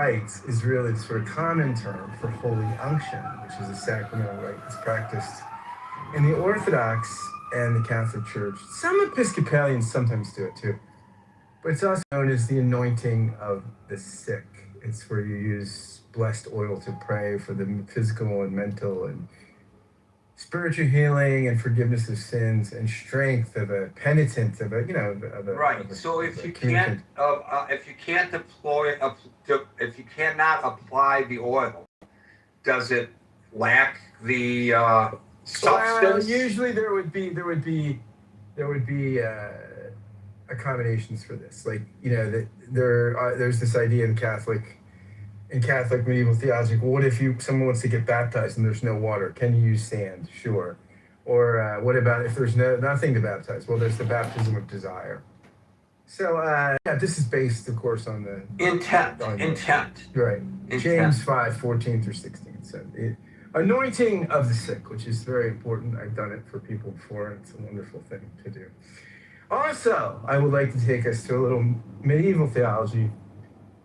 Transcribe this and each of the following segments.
rites is really the sort of common term for holy unction, which is a sacramental rite that's practiced in the Orthodox and the Catholic Church. Some Episcopalians sometimes do it too, but it's also known as the anointing of the sick. It's where you use blessed oil to pray for the physical and mental and spiritual healing and forgiveness of sins and strength of a penitent, of a, you know, of a, right. of a, So of if a you communicant. if you can't deploy, if you cannot apply the oil, does it lack the substance? Well, usually there would be accommodations for this. Like, you know, that there's this idea in Catholic medieval theology. Well, what if someone wants to get baptized and there's no water? Can you use sand? Sure. Or what about if there's nothing to baptize? Well, there's the baptism of desire. So yeah, this is based, of course, on the intent. Right. Intent. James 5:14-16. So the anointing of the sick, which is very important. I've done it for people before, and it's a wonderful thing to do. Also, I would like to take us to a little medieval theology.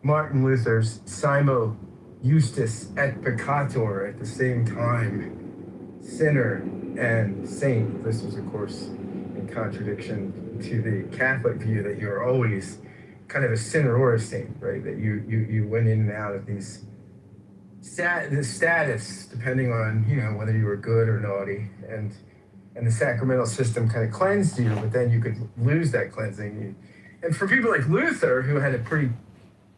Martin Luther's Simo Justus et Peccator, at the same time, sinner and saint. This was, of course, in contradiction to the Catholic view that you're always kind of a sinner or a saint, right? That you went in and out of these the status, depending on, you know, whether you were good or naughty, and the sacramental system kind of cleansed you, but then you could lose that cleansing. And for people like Luther, who had a pretty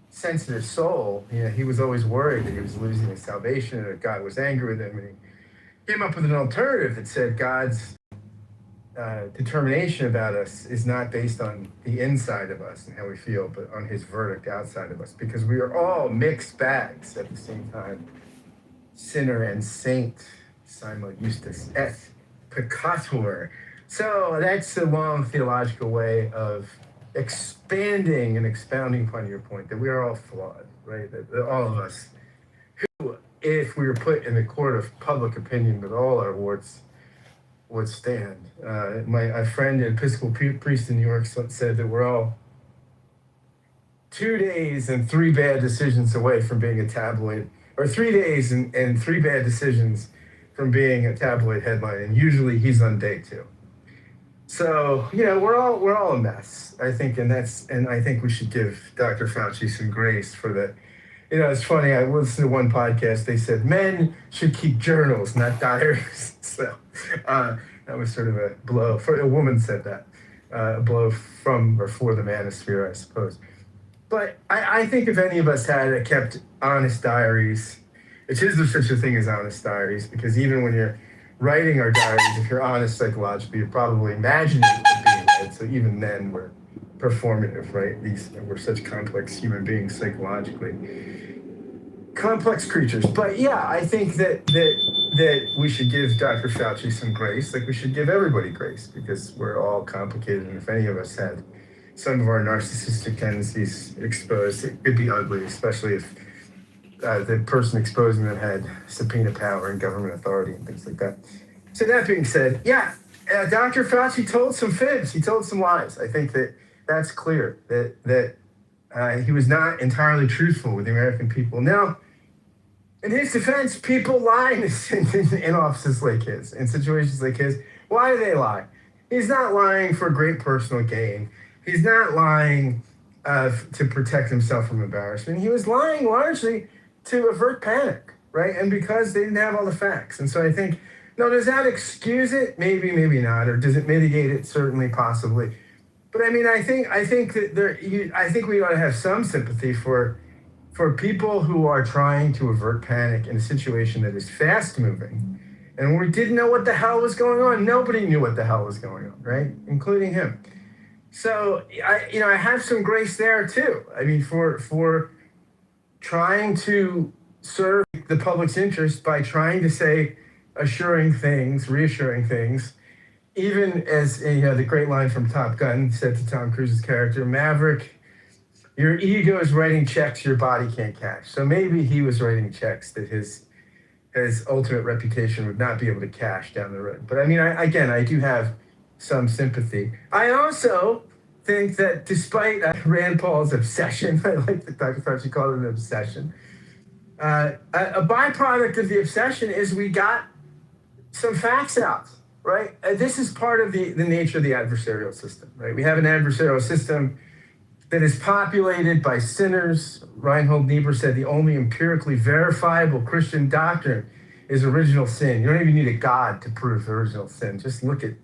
sensitive soul, you know, he was always worried that he was losing his salvation and that God was angry with him. And he came up with an alternative that said God's determination about us is not based on the inside of us and how we feel, but on his verdict outside of us, because we are all mixed bags at the same time, sinner and saint. Simul Justus et Peccator. So that's the long theological way of expanding and expounding upon your point that we are all flawed, right? That all of us, who, if we were put in the court of public opinion with all our warts, would stand. A friend, an Episcopal priest in New York, said that we're all 2 days and 3 bad decisions away from being a tabloid, or 3 days and 3 bad decisions from being a tabloid headline, and usually he's on day 2. So, you know, we're all a mess, I think, and I think we should give Dr. Fauci some grace for that. You know, it's funny, I listened to one podcast, they said men should keep journals, not diaries. So that was sort of a blow, for a woman said that, a blow from or for the manosphere, I suppose. But I think if any of us had kept honest diaries, which is there such a thing as honest diaries, because even when you're writing our diaries, if you're honest psychologically, you're probably imagining it being read. So even then, we're performative, right? We're such complex human beings psychologically, complex creatures. But yeah, I think that we should give Dr. Fauci some grace, like we should give everybody grace, because we're all complicated. And if any of us had some of our narcissistic tendencies exposed, it could be ugly, especially if the person exposing them had subpoena power and government authority and things like that. So that being said, yeah, Dr. Fauci told some fibs. He told some lies. I think that's clear, that he was not entirely truthful with the American people. Now, in his defense, people lie in offices like his, in situations like his. Why do they lie? He's not lying for great personal gain. He's not lying to protect himself from embarrassment. He was lying largely to avert panic, right? And because they didn't have all the facts. And so I think, no, does that excuse it? Maybe, maybe not. Or does it mitigate it? Certainly, possibly. But I mean, I think that I think we ought to have some sympathy for people who are trying to avert panic in a situation that is fast moving, and we didn't know what the hell was going on. Nobody knew what the hell was going on, right? Including him. So I have some grace there too. I mean, for trying to serve the public's interest by trying to say assuring things, reassuring things, even as, you know, the great line from Top Gun said to Tom Cruise's character, Maverick, your ego is writing checks your body can't cash. So maybe he was writing checks that his ultimate reputation would not be able to cash down the road. But I mean, I do have some sympathy. I also think that despite Rand Paul's obsession, I like that Dr. Fauci called it an obsession, a byproduct of the obsession is we got some facts out, right? This is part of the nature of the adversarial system, right? We have an adversarial system that is populated by sinners. Reinhold Niebuhr said the only empirically verifiable Christian doctrine is original sin. You don't even need a God to prove original sin. Just look at,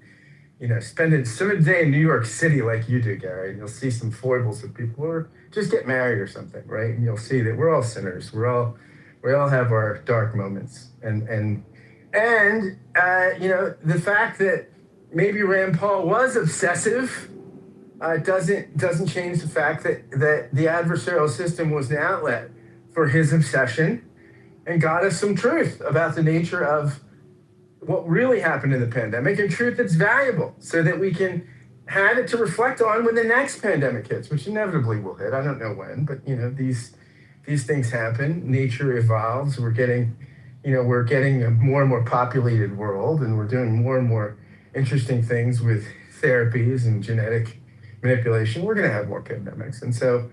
spend a day in New York City like you do, Gary, and you'll see some foibles of people, or just get married or something, right? And you'll see that we're all sinners. We all have our dark moments, and the fact that maybe Rand Paul was obsessive doesn't change the fact that the adversarial system was an outlet for his obsession and got us some truth about the nature of what really happened in the pandemic, and truth that's valuable so that we can have it to reflect on when the next pandemic hits, which inevitably will hit. I don't know when, but these things happen. Nature evolves. We're getting a more and more populated world, and we're doing more and more interesting things with therapies and genetic manipulation. We're going to have more pandemics, and so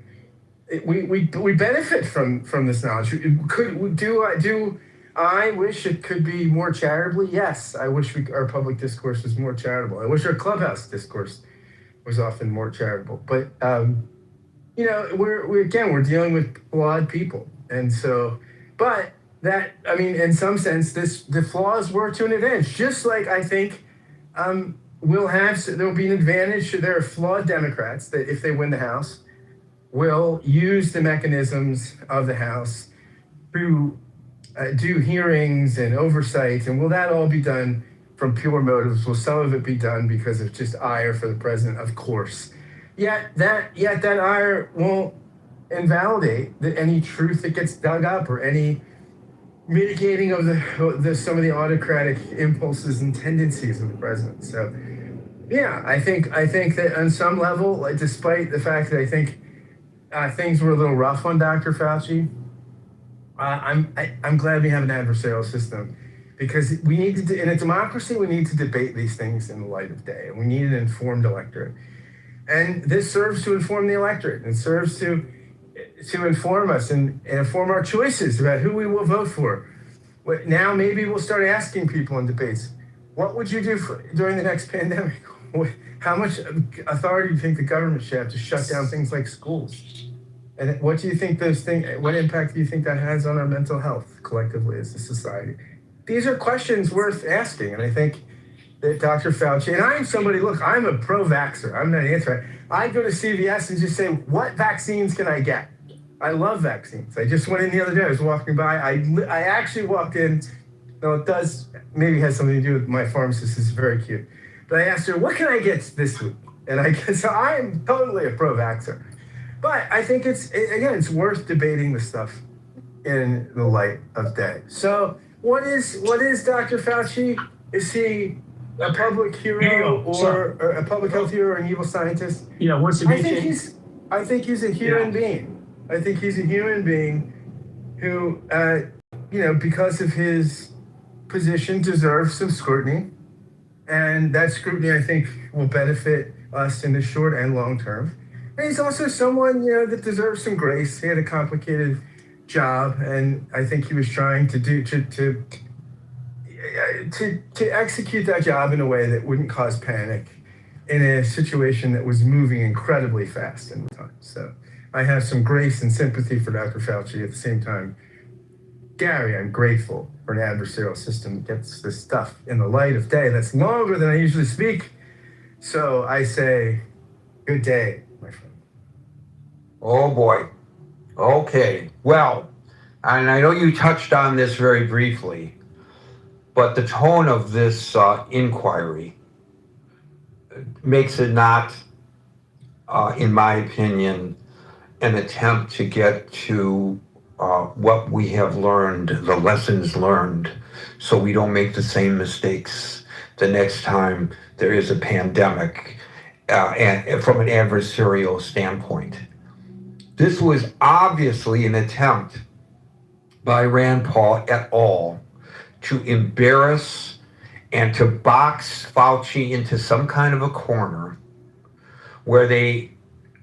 we benefit from this knowledge. I wish it could be more charitably? Yes, I wish our public discourse was more charitable. I wish our clubhouse discourse was often more charitable. But we're dealing with flawed people, and so, but that, in some sense, the flaws were to an advantage. Just like I think there'll be an advantage. There are flawed Democrats that, if they win the House, will use the mechanisms of the House to do hearings and oversight. And will that all be done from pure motives? Will some of it be done because of just ire for the president? Of course. Yet that ire won't invalidate any truth that gets dug up, or any mitigating of some of the autocratic impulses and tendencies of the president. So, yeah, I think that on some level, despite the fact that I think things were a little rough on Dr. Fauci, I'm glad we have an adversarial system, because we need to, in a democracy, we need to debate these things in the light of day, and we need an informed electorate. And this serves to inform the electorate, and serves to inform us and inform our choices about who we will vote for. Now maybe we'll start asking people in debates, what would you do during the next pandemic? How much authority do you think the government should have to shut down things like schools? And what do you think what impact do you think that has on our mental health collectively as a society? These are questions worth asking. And I think that Dr. Fauci, and I'm a pro-vaxxer. I'm not anti. I go to CVS and just say, what vaccines can I get? I love vaccines. I just went in the other day. I was walking by. I actually walked in. No, it does maybe has something to do with my pharmacist is very cute. But I asked her, what can I get this week? And so I am totally a pro-vaxxer. But I think it's worth debating the stuff in the light of day. So what is Dr. Fauci? Is he a public hero or a public health hero or an evil scientist? What's the I think he's a human being. I think he's a human being who, because of his position, deserves some scrutiny. And that scrutiny, I think, will benefit us in the short and long term. And he's also someone, that deserves some grace. He had a complicated job, and I think he was trying to execute that job in a way that wouldn't cause panic in a situation that was moving incredibly fast in the time. So I have some grace and sympathy for Dr. Fauci. At the same time, Gary, I'm grateful for an adversarial system that gets this stuff in the light of day. That's longer than I usually speak. So I say, good day, my friend. Oh boy. Okay. Well, and I know you touched on this very briefly, but the tone of this inquiry makes it not, in my opinion, an attempt to get to what we have learned, the lessons learned, so we don't make the same mistakes the next time there is a pandemic, and from an adversarial standpoint. This was obviously an attempt by Rand Paul et al. To embarrass and to box Fauci into some kind of a corner where they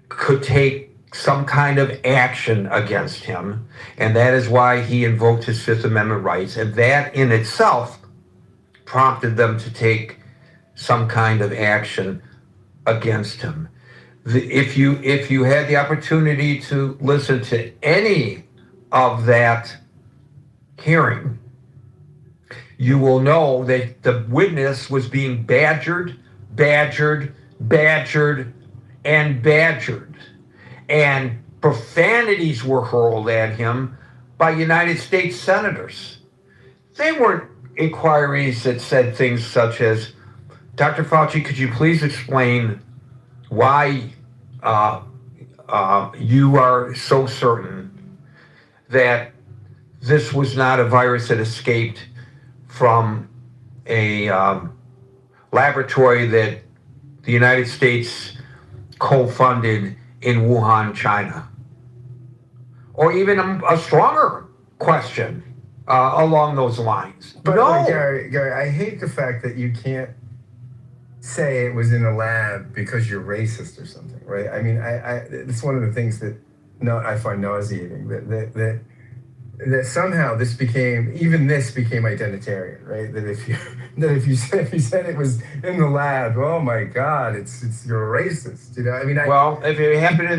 could take some kind of action against him, and that is why he invoked his Fifth Amendment rights, and that in itself prompted them to take some kind of action against him. If you had the opportunity to listen to any of that hearing, you will know that the witness was being badgered, and badgered. And profanities were hurled at him by United States senators. They weren't inquiries that said things such as, Dr. Fauci, could you please explain why you are so certain that this was not a virus that escaped from a laboratory that the United States co-funded in Wuhan, China? Or even a stronger question along those lines. But No. like, Gary, I hate the fact that you can't say it was in a lab because you're racist or something, right? I mean, it's one of the things that I find nauseating, that somehow this became identitarian, right? That if you said it was in the lab, oh my God, you're a racist, you know? I mean, well, if it happened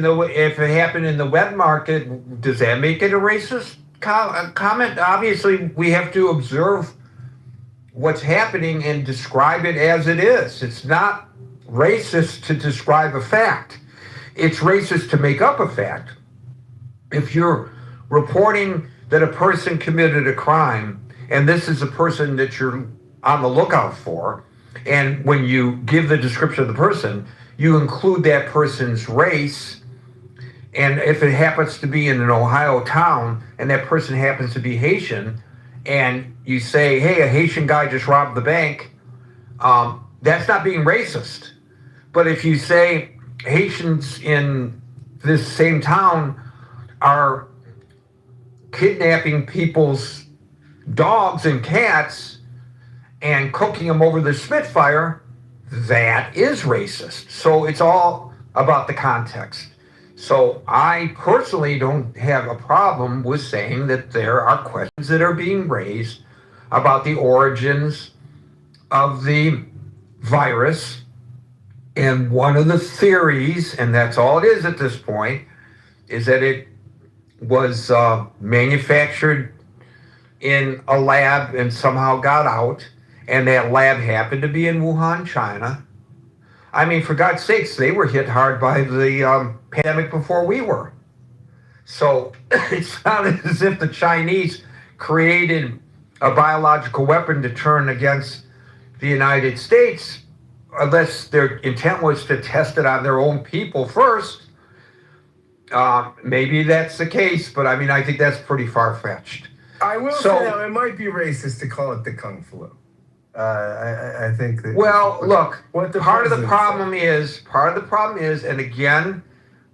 in the web market, does that make it a racist comment? Obviously, we have to observe what's happening and describe it as it is. It's not racist to describe a fact. It's racist to make up a fact. If you're reporting that a person committed a crime, and this is a person that you're on the lookout for, and when you give the description of the person, you include that person's race, and if it happens to be in an Ohio town, and that person happens to be Haitian, and you say, hey, a Haitian guy just robbed the bank, that's not being racist. But if you say Haitians in this same town are kidnapping people's dogs and cats and cooking them over the Spitfire, that is racist. So it's all about the context. So I personally don't have a problem with saying that there are questions that are being raised about the origins of the virus. And one of the theories, and that's all it is at this point, is that it was manufactured in a lab and somehow got out, and that lab happened to be in Wuhan, China. I mean, for God's sakes, they were hit hard by the pandemic before we were. So it's not as if the Chinese created a biological weapon to turn against the United States, unless their intent was to test it on their own people first. Maybe that's the case, but I mean, I think that's pretty far-fetched. I will say that it might be racist to call it the Kung Flu. I think that. Well, look, part of the problem is, and again,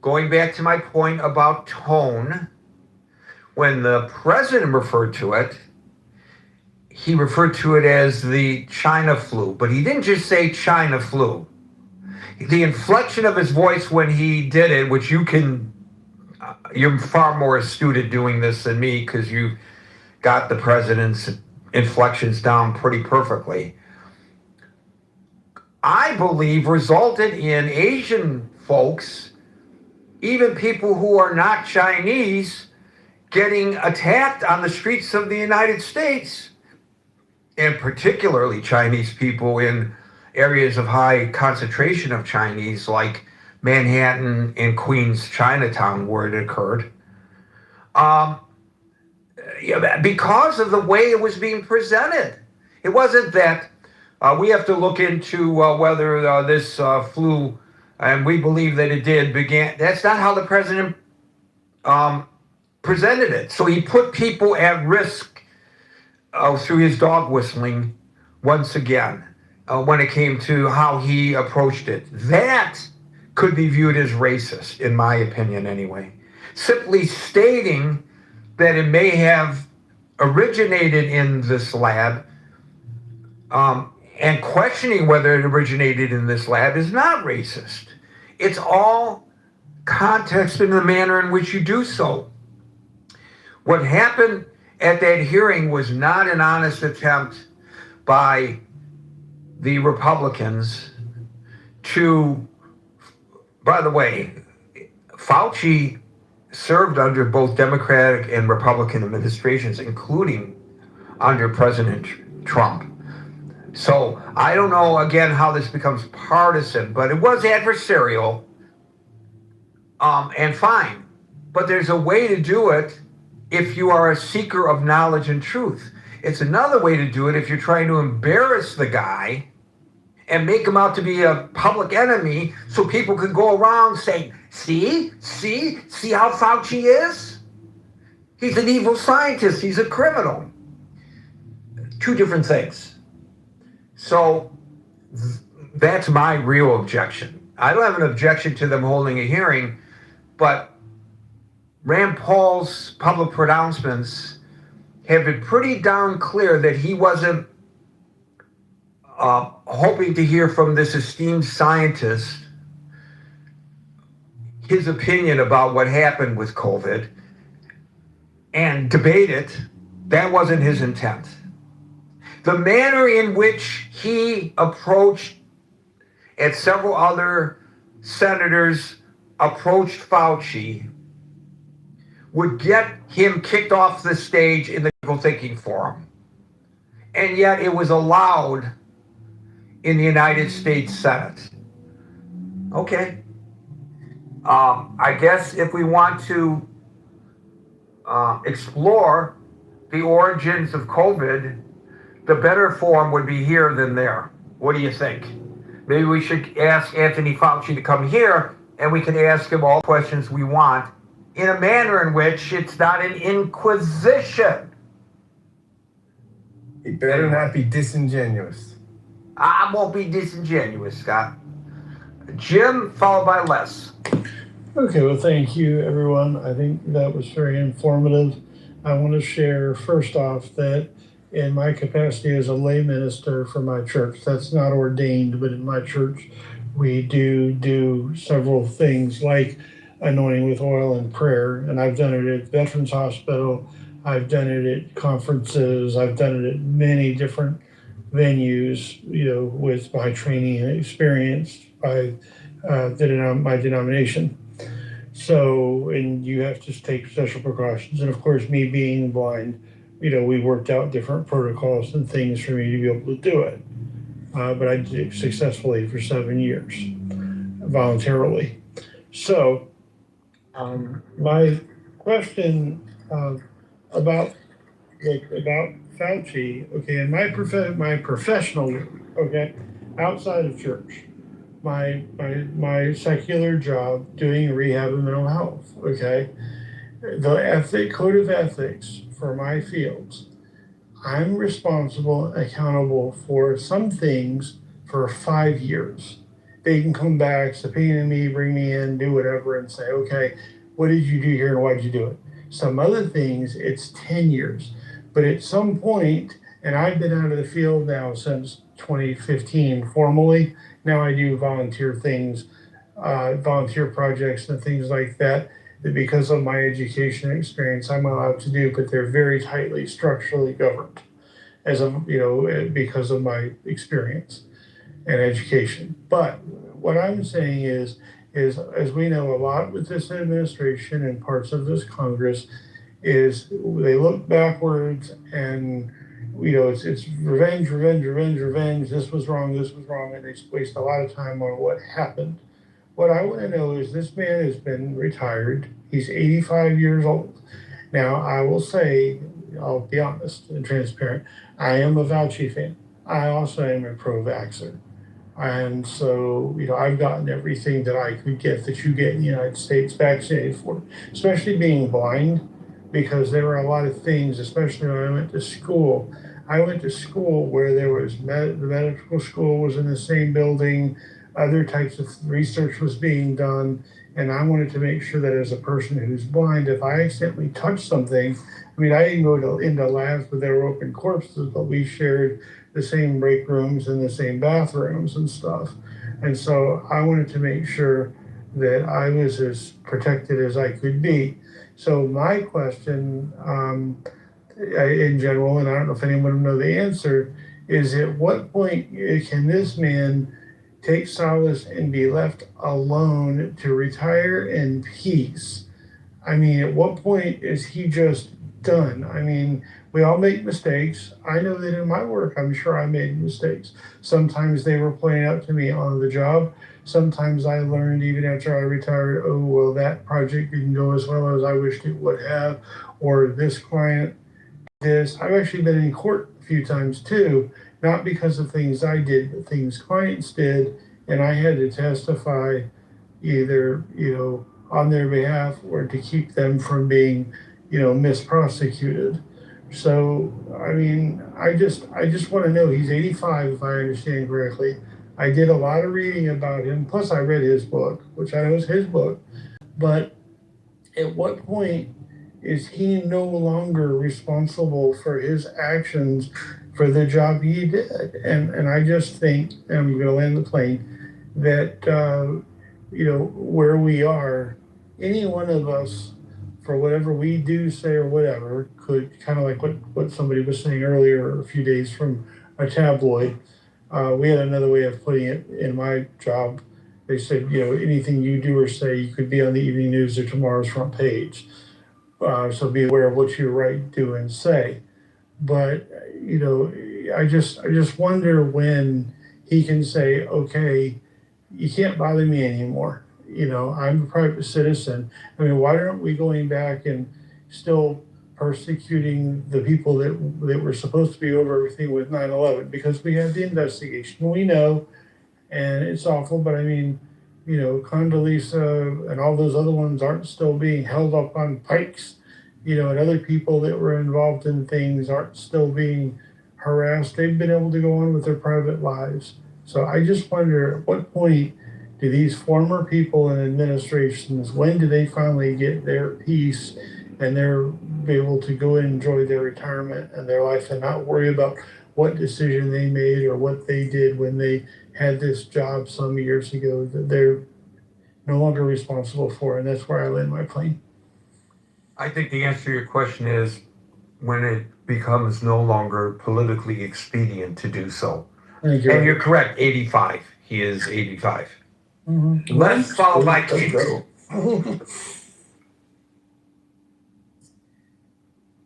going back to my point about tone, when the president referred to it, he referred to it as the China flu, but he didn't just say China flu. The inflection of his voice when he did it, which you're far more astute at doing this than me because you got the president's inflections down pretty perfectly, I believe resulted in Asian folks, even people who are not Chinese, getting attacked on the streets of the United States, and particularly Chinese people in areas of high concentration of Chinese like Manhattan and Queens, Chinatown, where it occurred. Because of the way it was being presented. It wasn't that we have to look into whether this flu, and we believe that it did, began. That's not how the president presented it. So he put people at risk through his dog whistling once again when it came to how he approached it. That could be viewed as racist, in my opinion anyway. Simply stating that it may have originated in this lab, and questioning whether it originated in this lab is not racist. It's all context in the manner in which you do so. What happened at that hearing was not an honest attempt by the Republicans to, by the way, Fauci served under both Democratic and Republican administrations, including under President Trump. So I don't know, again, how this becomes partisan, but it was adversarial, and fine. But there's a way to do it if you are a seeker of knowledge and truth. It's another way to do it if you're trying to embarrass the guy and make him out to be a public enemy so people can go around saying, see how Fauci is? He's an evil scientist, he's a criminal. Two different things. So that's my real objection. I don't have an objection to them holding a hearing, but Rand Paul's public pronouncements have been pretty darn clear that he wasn't hoping to hear from this esteemed scientist his opinion about what happened with COVID and debate it. That wasn't his intent. The manner in which he approached, and several other senators approached Fauci, would get him kicked off the stage in the critical thinking forum. And yet it was allowed in the United States Senate. Okay. I guess if we want to explore the origins of COVID, the better forum would be here than there. What do you think? Maybe we should ask Anthony Fauci to come here and we can ask him all questions we want in a manner in which it's not an inquisition. He better not be disingenuous. I won't be disingenuous, Scott. Jim, followed by Les. Okay, well, thank you, everyone. I think that was very informative. I want to share, first off, that in my capacity as a lay minister for my church, that's not ordained, but in my church, we do several things like anointing with oil and prayer. And I've done it at Veterans Hospital. I've done it at conferences. I've done it at many different venues, with my training and experience by my denomination. So, and you have to take special precautions. And of course, me being blind, we worked out different protocols and things for me to be able to do it. But I did it successfully for 7 years, voluntarily. So, my question about Fauci, okay, in my professional, okay, outside of church, my secular job doing rehab and mental health, okay, the code of ethics for my fields, I'm responsible and accountable for some things for 5 years. They can come back, subpoena me, bring me in, do whatever, and say, okay, what did you do here and why did you do it? Some other things, it's 10 years. But at some point, and I've been out of the field now since 2015 formally. Now I do volunteer things, volunteer projects and things like that because of my education and experience I'm allowed to do, but they're very tightly structurally governed because of my experience and education. But what I'm saying is as we know a lot with this administration and parts of this Congress, is they look backwards and it's revenge. This was wrong, and they waste a lot of time on what happened. What I want to know is this man has been retired. He's 85 years old. Now, I will say, I'll be honest and transparent, I am a Fauci fan. I also am a pro-vaxxer. And so, I've gotten everything that I could get that you get in the United States vaccinated for, especially being blind, because there were a lot of things, especially when I went to school. I went to school where there was the medical school was in the same building, other types of research was being done, and I wanted to make sure that as a person who's blind, if I accidentally touched something, I didn't go into labs where there were open corpses, but we shared the same break rooms and the same bathrooms and stuff. And so I wanted to make sure that I was as protected as I could be. So my question, in general, and I don't know if anyone will know the answer, is at what point can this man take solace and be left alone to retire in peace? I mean, at what point is he just done? I mean, we all make mistakes. I know that in my work, I'm sure I made mistakes. Sometimes they were pointed out to me on the job. Sometimes I learned even after I retired, oh, well, that project didn't go as well as I wished it would have, or this client, this. I've actually been in court a few times too, not because of things I did, but things clients did, and I had to testify either, on their behalf or to keep them from being, misprosecuted. So, I mean, I just want to know he's 85, if I understand correctly. I did a lot of reading about him. Plus, I read his book, which I know is his book. But at what point is he no longer responsible for his actions for the job he did? And I just think, and I'm going to land the plane, that, where we are, any one of us, for whatever we do, say, or whatever, could kind of like what somebody was saying earlier, a few days from a tabloid. We had another way of putting it in my job. They said, anything you do or say, you could be on the evening news or tomorrow's front page. So be aware of what you write, do, and say. But I just wonder when he can say, okay, you can't bother me anymore. I'm a private citizen. I mean, why aren't we going back and still persecuting the people that were supposed to be over everything with 9/11? Because we had the investigation, we know, and it's awful. But I mean, Condoleezza and all those other ones aren't still being held up on pikes. And other people that were involved in things aren't still being harassed. They've been able to go on with their private lives. So I just wonder at what point do these former people in administrations, when do they finally get their peace and they're be able to go and enjoy their retirement and their life and not worry about what decision they made or what they did when they had this job some years ago that they're no longer responsible for? And that's where I land my plane. I think the answer to your question is when it becomes no longer politically expedient to do so. Thank you. And you're correct, 85. He is 85. Mhm. Let's follow by Let's Kate. go.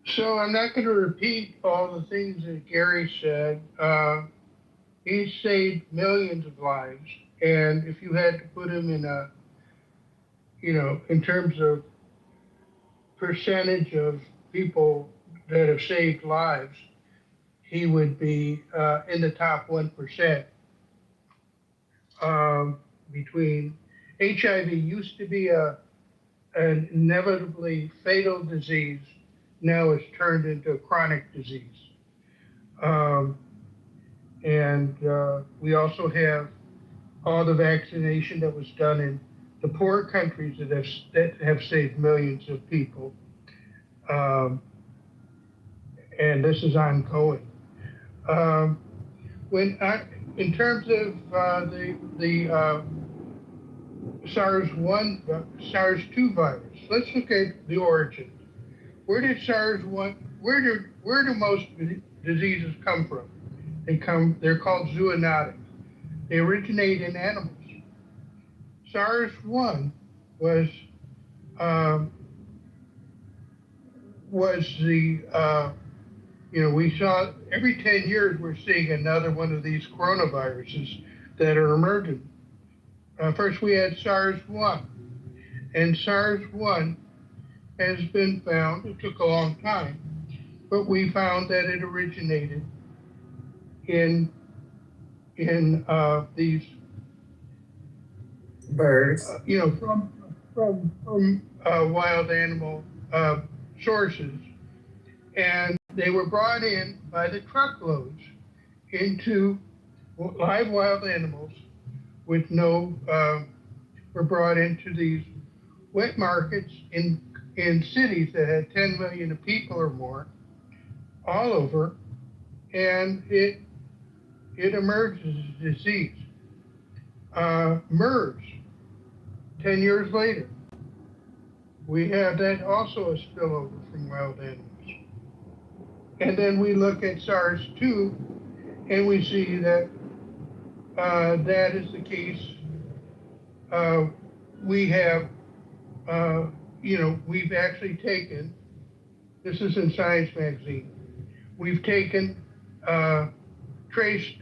So I'm not going to repeat all the things that Gary said. He saved millions of lives, and if you had to put him in a, in terms of percentage of people that have saved lives, he would be in the top 1%. Between HIV used to be an inevitably fatal disease, now it's turned into a chronic disease. And we also have all the vaccination that was done in the poor countries that have saved millions of people. And this is ongoing. In terms of the SARS-2 virus, let's look at the origin. Where did SARS-1? Where do most diseases come from? They're called zoonotic. They originate in animals. SARS-1 was the we saw every 10 years we're seeing another one of these coronaviruses that are emerging. First we had SARS-1, and SARS-1 has been found. It took a long time, but we found that it originated in these Birds. From wild animal sources, and they were brought in by the truckloads into live wild animals with no were brought into these wet markets in cities that had 10 million people or more all over, and it emerged as a disease. MERS 10 years later, we have that also a spillover from wild animals. And then we look at SARS-2 and we see that that is the case. We have, we've actually taken, this is in Science Magazine, we've taken, traced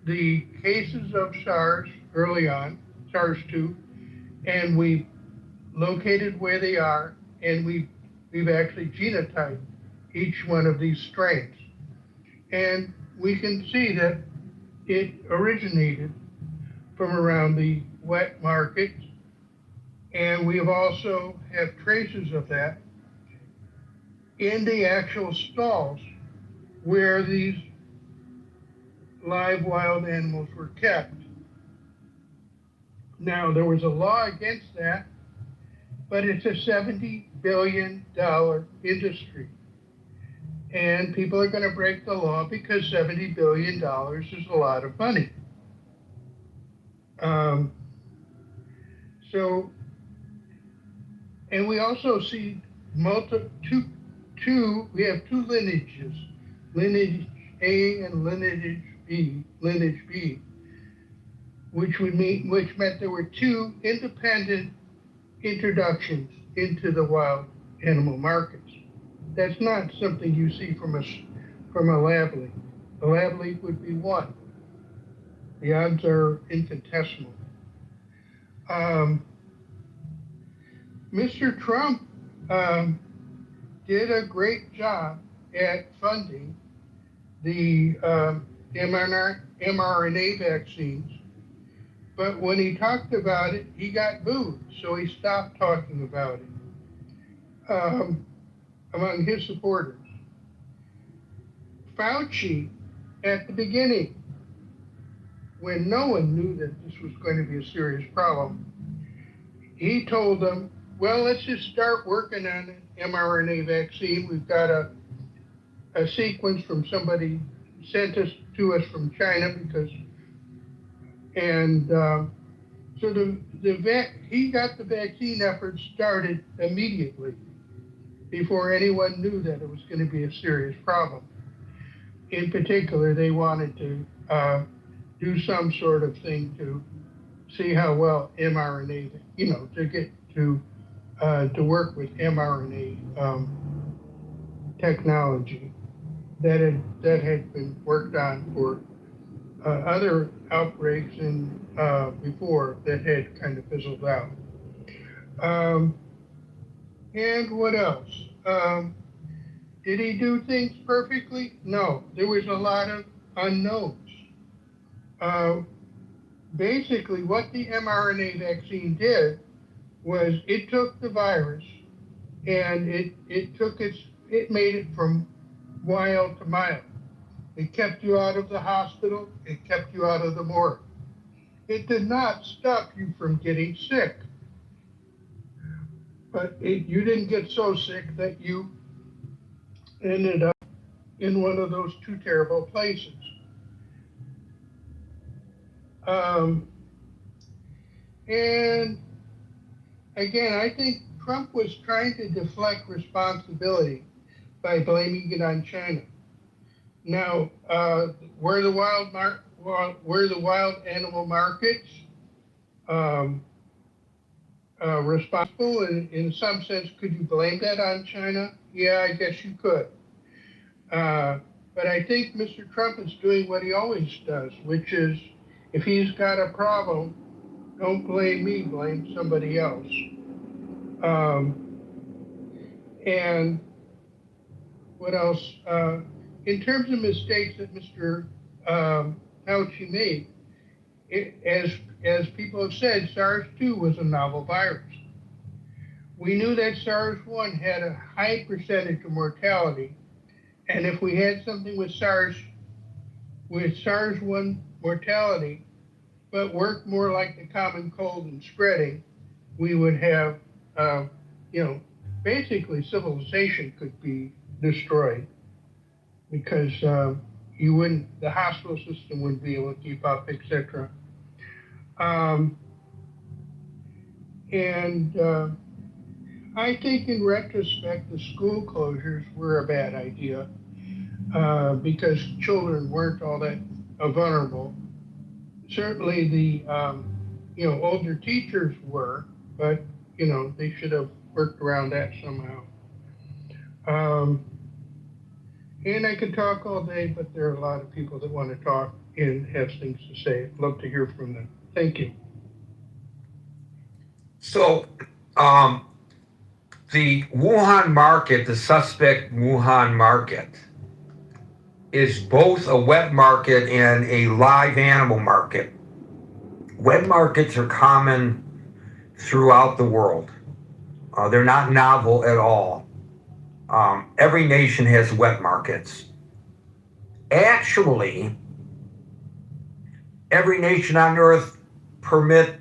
the cases of SARS early on, SARS-2, and we located where they are, and we've actually genotyped each one of these strains. And we can see that it originated from around the wet market, and we have also have traces of that in the actual stalls where these live wild animals were kept. Now, there was a law against that, but it's a $70 billion industry. And people are going to break the law because $70 billion is a lot of money. And we also see we have two lineages, lineage A and lineage B, which meant there were two independent introductions into the wild animal markets. That's not something you see from a lab leak. A lab leak would be one. The odds are infinitesimal. Mr. Trump did a great job at funding the mRNA vaccines, but when he talked about it, he got booed, so he stopped talking about it among his supporters. Fauci, at the beginning, when no one knew that this was going to be a serious problem, he told them, well, let's just start working on an mRNA vaccine. We've got a sequence from somebody sent to us from China so he got the vaccine effort started immediately before anyone knew that it was going to be a serious problem. In particular, they wanted to do some sort of thing to see how well mRNA, to get to work with mRNA technology that had been worked on for other outbreaks and before that had kind of fizzled out. And what else? Did he do things perfectly? No, there was a lot of unknowns. Basically, what the mRNA vaccine did was it took the virus and it made it from wild to mild. It kept you out of the hospital. It kept you out of the morgue. It did not stop you from getting sick. But you didn't get so sick that you ended up in one of those two terrible places. And again, I think Trump was trying to deflect responsibility by blaming it on China. Now, were the wild animal markets responsible? In some sense, could you blame that on China? Yeah, I guess you could. But I think Mr. Trump is doing what he always does, which is if he's got a problem, don't blame me, blame somebody else. And what else? In terms of mistakes that Mr. Fauci made, as people have said, SARS-2 was a novel virus. We knew that SARS-1 had a high percentage of mortality, and if we had something with SARS-1 mortality, but worked more like the common cold and spreading, we would have, basically civilization could be destroyed because the hospital system wouldn't be able to keep up, etc. And I think in retrospect, the school closures were a bad idea because children weren't all that vulnerable. Certainly the older teachers were, but they should have worked around that somehow. Um, and I could talk all day, but there are a lot of people that want to talk and have things to say. I'd love to hear from them. Thank you. So, the Wuhan market, the suspect Wuhan market, is both a wet market and a live animal market. Wet markets are common throughout the world. They're not novel at all. Every nation has wet markets. Actually, every nation on earth permit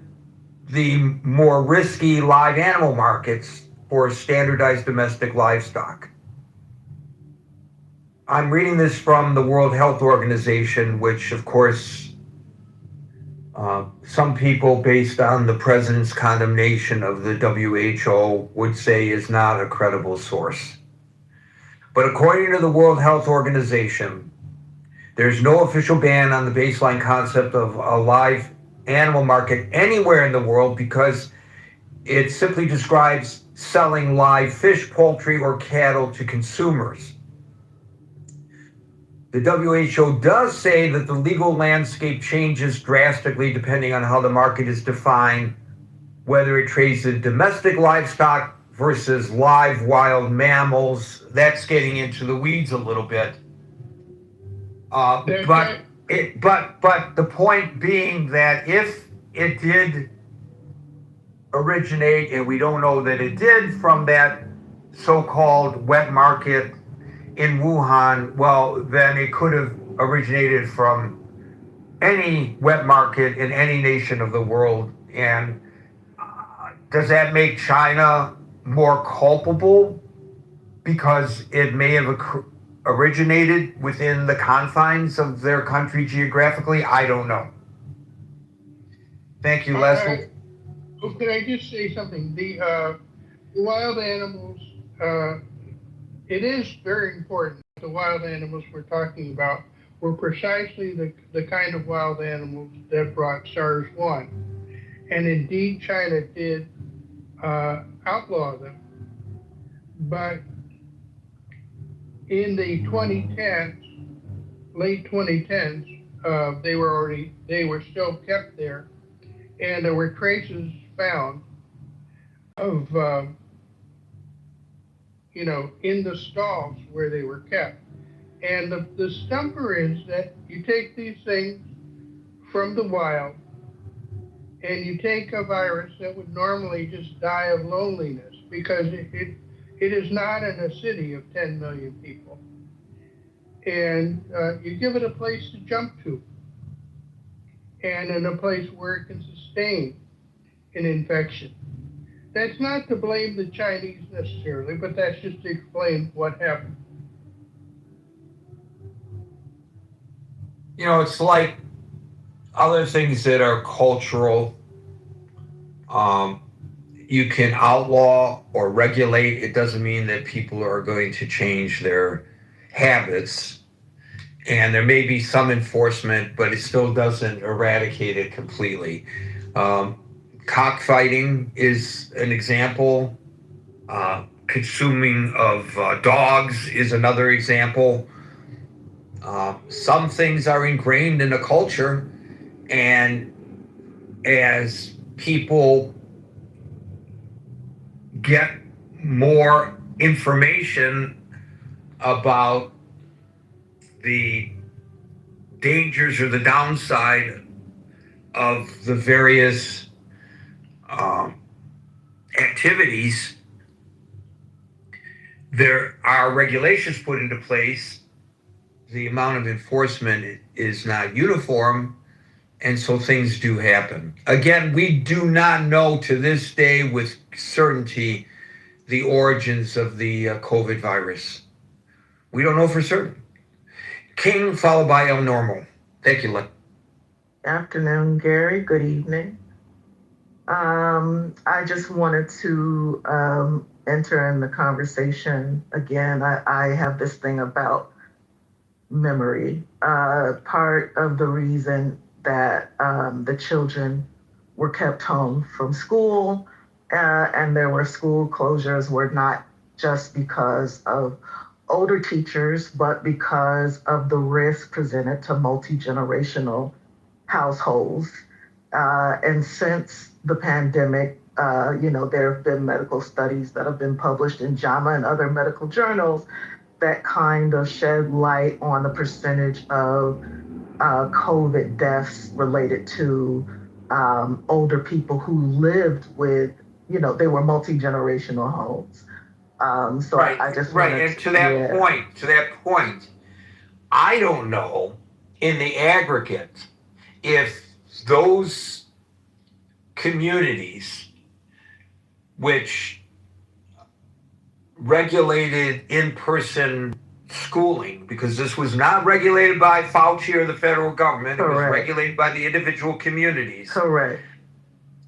the more risky live animal markets for standardized domestic livestock. I'm reading this from the World Health Organization, which, of course, some people, based on the president's condemnation of the WHO, would say is not a credible source. But according to the World Health Organization, there's no official ban on the baseline concept of a live animal market anywhere in the world because it simply describes selling live fish, poultry, or cattle to consumers. The WHO does say that the legal landscape changes drastically depending on how the market is defined, whether it trades in domestic livestock versus live wild mammals. That's getting into the weeds a little bit. But the point being that if it did originate, and we don't know that it did, from that so-called wet market in Wuhan, well, then it could have originated from any wet market in any nation of the world. And does that make China more culpable because it may have originated within the confines of their country geographically? I don't know. Thank you, Leslie. Could I just say something? The wild animals, it is very important that the wild animals we're talking about were precisely the kind of wild animals that brought SARS-1. And indeed, China did outlaw them. But in the 2010s, late 2010s, they were still kept there, and there were traces found of in the stalls where they were kept. And the stumper is that you take these things from the wild and you take a virus that would normally just die of loneliness because it is not in a city of 10 million people. And you give it a place to jump to and in a place where it can sustain an infection. That's not to blame the Chinese necessarily, but that's just to explain what happened. It's like other things that are cultural. You can outlaw or regulate. It doesn't mean that people are going to change their habits. And there may be some enforcement, but it still doesn't eradicate it completely. Cockfighting is an example. Consuming of dogs is another example. Some things are ingrained in a culture, and as people get more information about the dangers or the downside of the various activities, there are regulations put into place. The amount of enforcement is not uniform, and so things do happen. Again, we do not know to this day with certainty the origins of the COVID virus. We don't know for certain. King followed by El Normal. Thank you, Len. Afternoon, Gary. Good evening. I just wanted to enter in the conversation again. I have this thing about memory. Part of the reason that the children were kept home from school and there were school closures were not just because of older teachers, but because of the risk presented to multi generational households. And since the pandemic, there have been medical studies that have been published in JAMA and other medical journals that kind of shed light on the percentage of COVID deaths related to older people who lived with, they were multi generational homes. So Right, I just right. wanted And to that point, I don't know in the aggregate if those communities which regulated in-person schooling, because this was not regulated by Fauci or the federal government, it was Correct. regulated by the individual communities. Correct.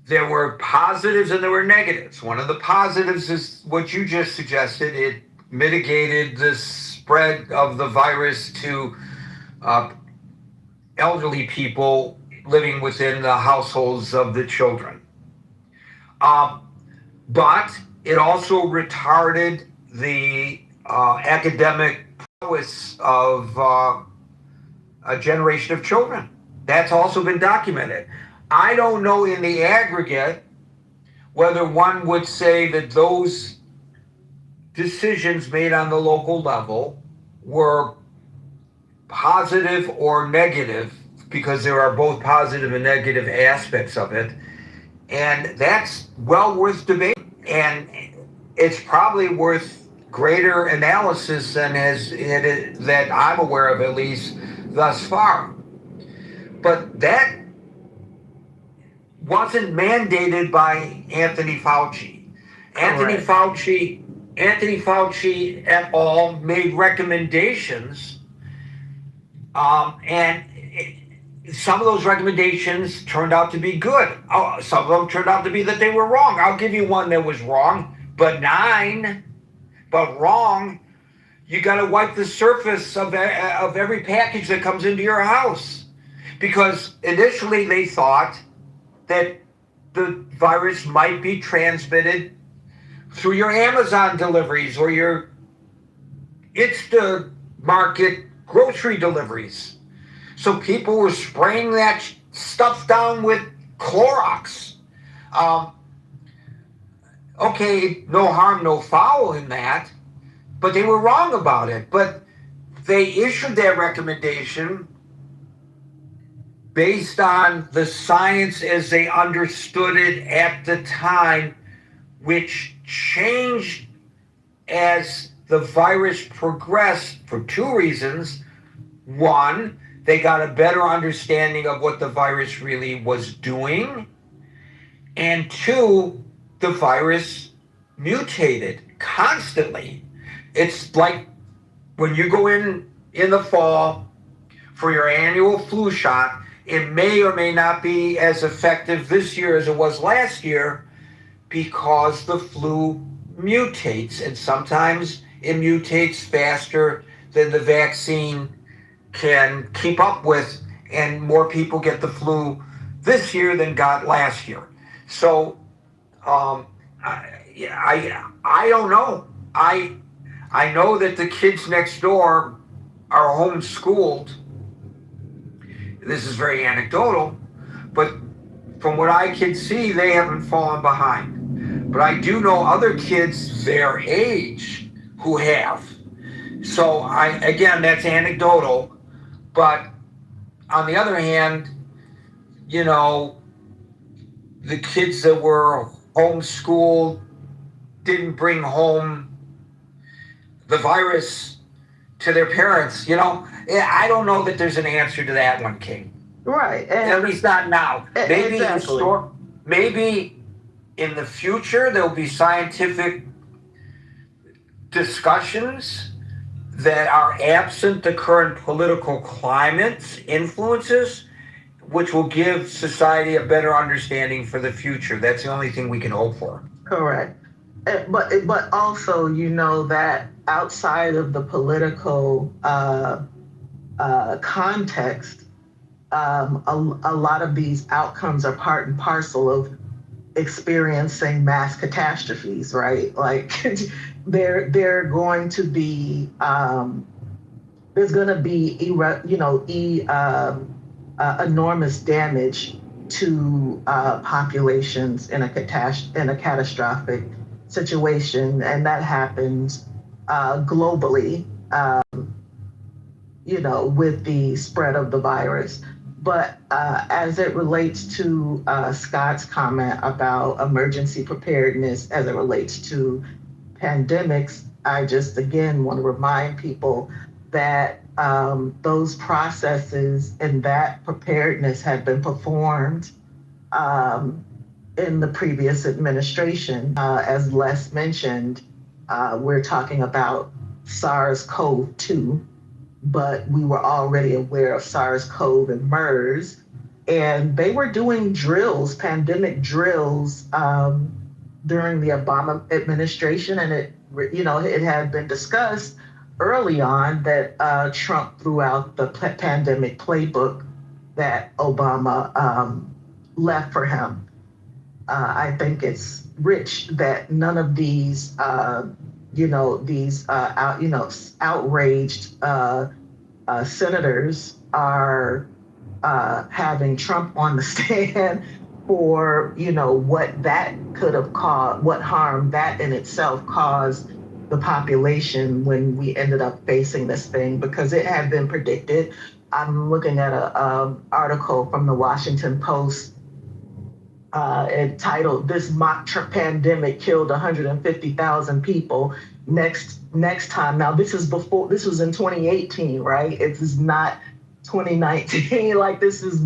There were positives and there were negatives. One of the positives is what you just suggested. It mitigated the spread of the virus to elderly people living within the households of the children. But it also retarded the academic prowess of a generation of children. That's also been documented. I don't know in the aggregate whether one would say that those decisions made on the local level were positive or negative, because there are both positive and negative aspects of it. And that's well worth debate. And it's probably worth greater analysis than that I'm aware of, at least thus far. But that wasn't mandated by Anthony Fauci. Anthony Fauci et al. Made recommendations, and some of those recommendations turned out to be good. Some of them turned out to be that they were wrong. I'll give you one that was wrong, benign, but wrong. You got to wipe the surface of every package that comes into your house, because initially they thought that the virus might be transmitted through your Amazon deliveries or your Instamarket grocery deliveries. So people were spraying that stuff down with Clorox. Okay, no harm, no foul in that, but they were wrong about it. But they issued that recommendation based on the science as they understood it at the time, which changed as the virus progressed for two reasons. One, they got a better understanding of what the virus really was doing. And two, the virus mutated constantly. It's like when you go in the fall for your annual flu shot, it may or may not be as effective this year as it was last year, because the flu mutates, and sometimes it mutates faster than the vaccine can keep up with, and more people get the flu this year than got last year. So I don't know. I know that the kids next door are homeschooled. This is very anecdotal, but from what I can see, they haven't fallen behind. But I do know other kids their age who have. So again, that's anecdotal. But on the other hand, the kids that were homeschooled didn't bring home the virus to their parents. I don't know that there's an answer to that one, King. Right. At least not now. Maybe exactly. Maybe in the future there'll be scientific discussions that are absent the current political climate's influences, which will give society a better understanding for the future. That's the only thing we can hope for. Correct. But also, you know, that outside of the political context, a lot of these outcomes are part and parcel of experiencing mass catastrophes, right? Like they're going to be there's going to be enormous damage to populations in a catastrophic situation, and that happens globally. With the spread of the virus. But as it relates to Scott's comment about emergency preparedness as it relates to pandemics, I just again want to remind people that those processes and that preparedness had been performed in the previous administration. As Les mentioned, we're talking about SARS-CoV-2, but we were already aware of SARS-CoV and MERS, and they were doing drills, pandemic drills, during the Obama administration, and it had been discussed early on that Trump threw out the pandemic playbook that Obama left for him. I think it's rich that none of these outraged senators are having Trump on the stand for what that could have caused, what harm that in itself caused the population when we ended up facing this thing, because it had been predicted. I'm looking at a article from the Washington Post entitled "This Mock Pandemic Killed 150,000 People." Next time. Now this was in 2018, right? It is not 2019. Like this is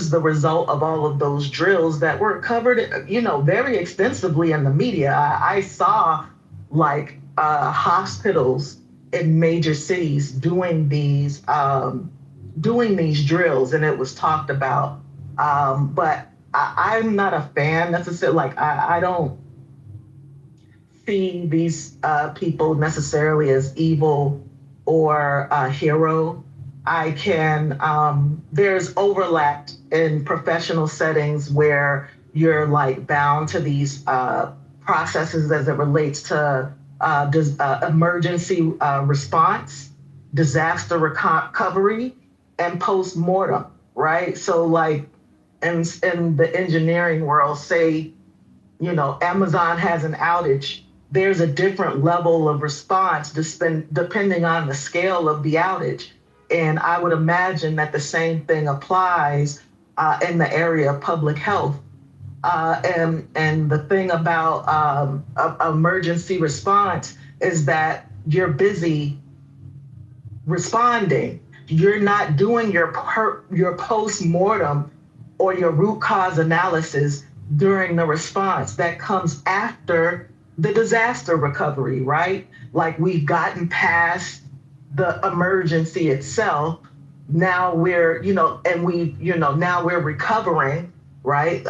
the result of all of those drills that were covered, very extensively in the media. I saw hospitals in major cities doing these drills, and it was talked about. But I'm not a fan necessarily. I don't see these people necessarily as evil or a hero. I can, there's overlap in professional settings where you're bound to these processes as it relates to emergency response, disaster recovery, and post-mortem, right? So in the engineering world, say, Amazon has an outage, there's a different level of response depending on the scale of the outage. And I would imagine that the same thing applies in the area of public health. And the thing about emergency response is that you're busy responding. You're not doing your post-mortem or your root cause analysis during the response that comes after the disaster recovery, right? Like we've gotten past the emergency itself. Now we're, now we're recovering, right?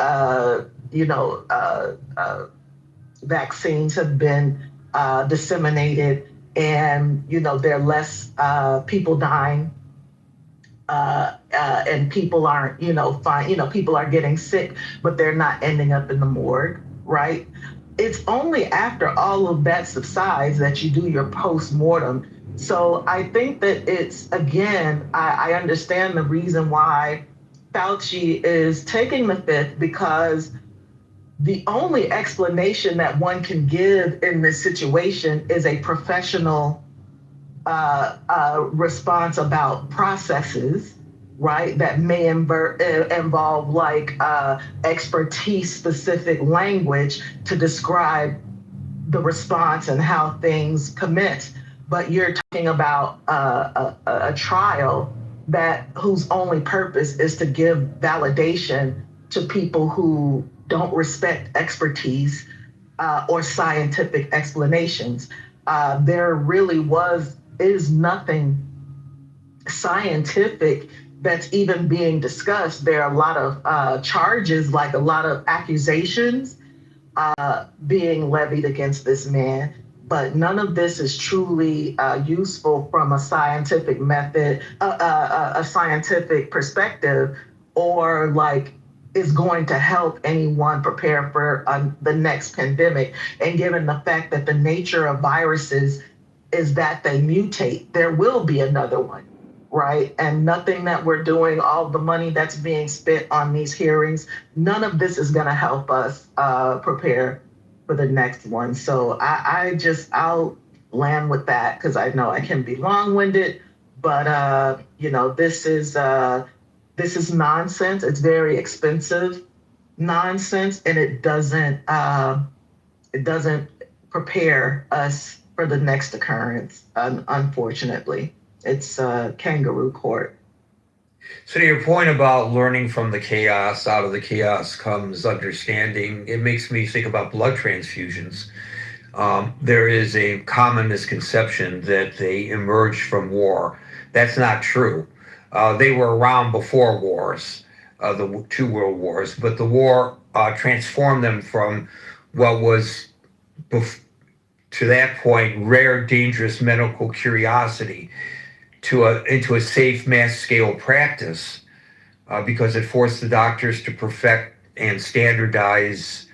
Vaccines have been disseminated, and there are less people dying, and people aren't, fine. People are getting sick, but they're not ending up in the morgue, right? It's only after all of that subsides that you do your post-mortem. So I think that it's, again, I understand the reason why Fauci is taking the fifth, because the only explanation that one can give in this situation is a professional response about processes, right? That may involve expertise-specific language to describe the response and how things commence. But you're talking about a trial whose only purpose is to give validation to people who don't respect expertise or scientific explanations. There really is nothing scientific that's even being discussed. There are a lot of charges, like a lot of accusations being levied against this man, but none of this is truly useful from a scientific method, a scientific perspective, or like is going to help anyone prepare for the next pandemic. And given the fact that the nature of viruses is that they mutate, there will be another one, right? And nothing that we're doing, all the money that's being spent on these hearings, none of this is going to help us prepare for the next one. So I'll land with that because I know I can be long-winded, but this is nonsense. It's very expensive nonsense, and it doesn't prepare us for the next occurrence. Unfortunately, it's kangaroo court. So to your point about learning from the chaos, out of the chaos comes understanding, it makes me think about blood transfusions. There is a common misconception that they emerged from war. That's not true. They were around before wars, the two world wars, but the war transformed them from what was, to that point, rare, dangerous medical curiosity into a safe mass scale practice because it forced the doctors to perfect and standardize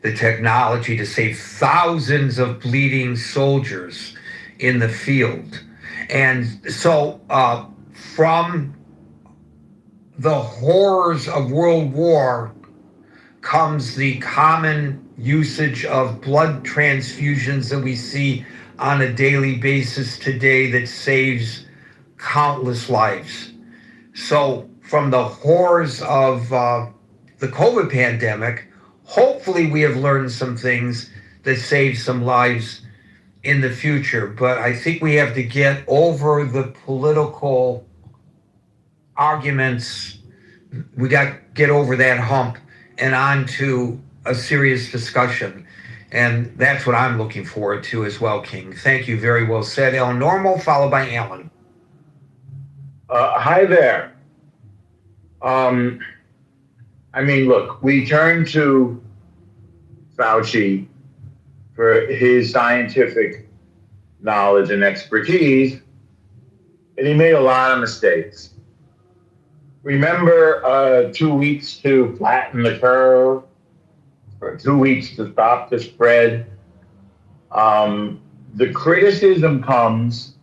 the technology to save thousands of bleeding soldiers in the field. And so from the horrors of World War comes the common usage of blood transfusions that we see on a daily basis today that saves countless lives. So from the horrors of the COVID pandemic, hopefully we have learned some things that save some lives in the future. But I think we have to get over the political arguments. We got to get over that hump and on to a serious discussion. And that's what I'm looking forward to as well, King. Thank you. Very well said. El Normo, followed by Alan. Hi there. Look, we turn to Fauci for his scientific knowledge and expertise, and he made a lot of mistakes. Remember 2 weeks to flatten the curve, or 2 weeks to stop the spread? The criticism comes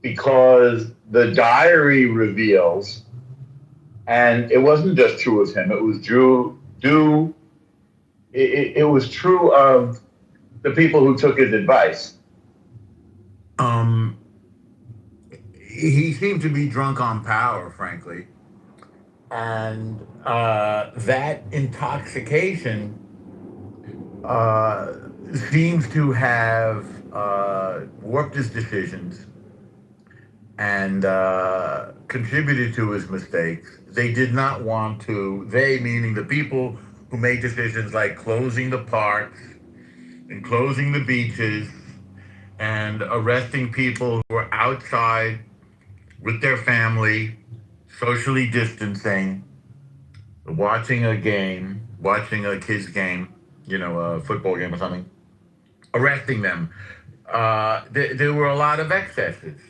because the diary reveals, and it wasn't just true of him, it was true of the people who took his advice. He seemed to be drunk on power, frankly. And that intoxication seems to have warped his decisions and contributed to his mistakes. They did not want to, they meaning the people who made decisions like closing the parks and closing the beaches and arresting people who were outside with their family, socially distancing, watching a game, watching a kid's game, a football game or something, arresting them. There were a lot of excesses.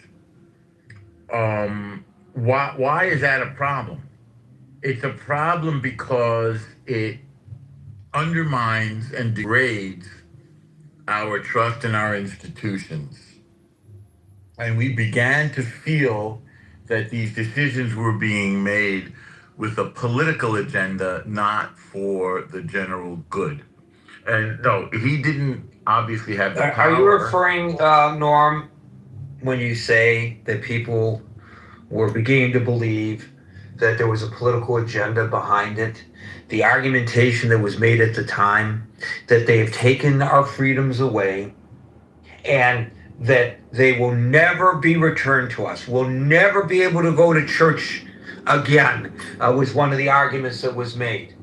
Why is that a problem? It's a problem because it undermines and degrades our trust in our institutions. And we began to feel that these decisions were being made with a political agenda, not for the general good. And no, he didn't obviously have the power. Are you referring, Norm, when you say that people were beginning to believe that there was a political agenda behind it? The argumentation that was made at the time that they have taken our freedoms away and that they will never be returned to us. We'll never be able to go to church again, was one of the arguments that was made.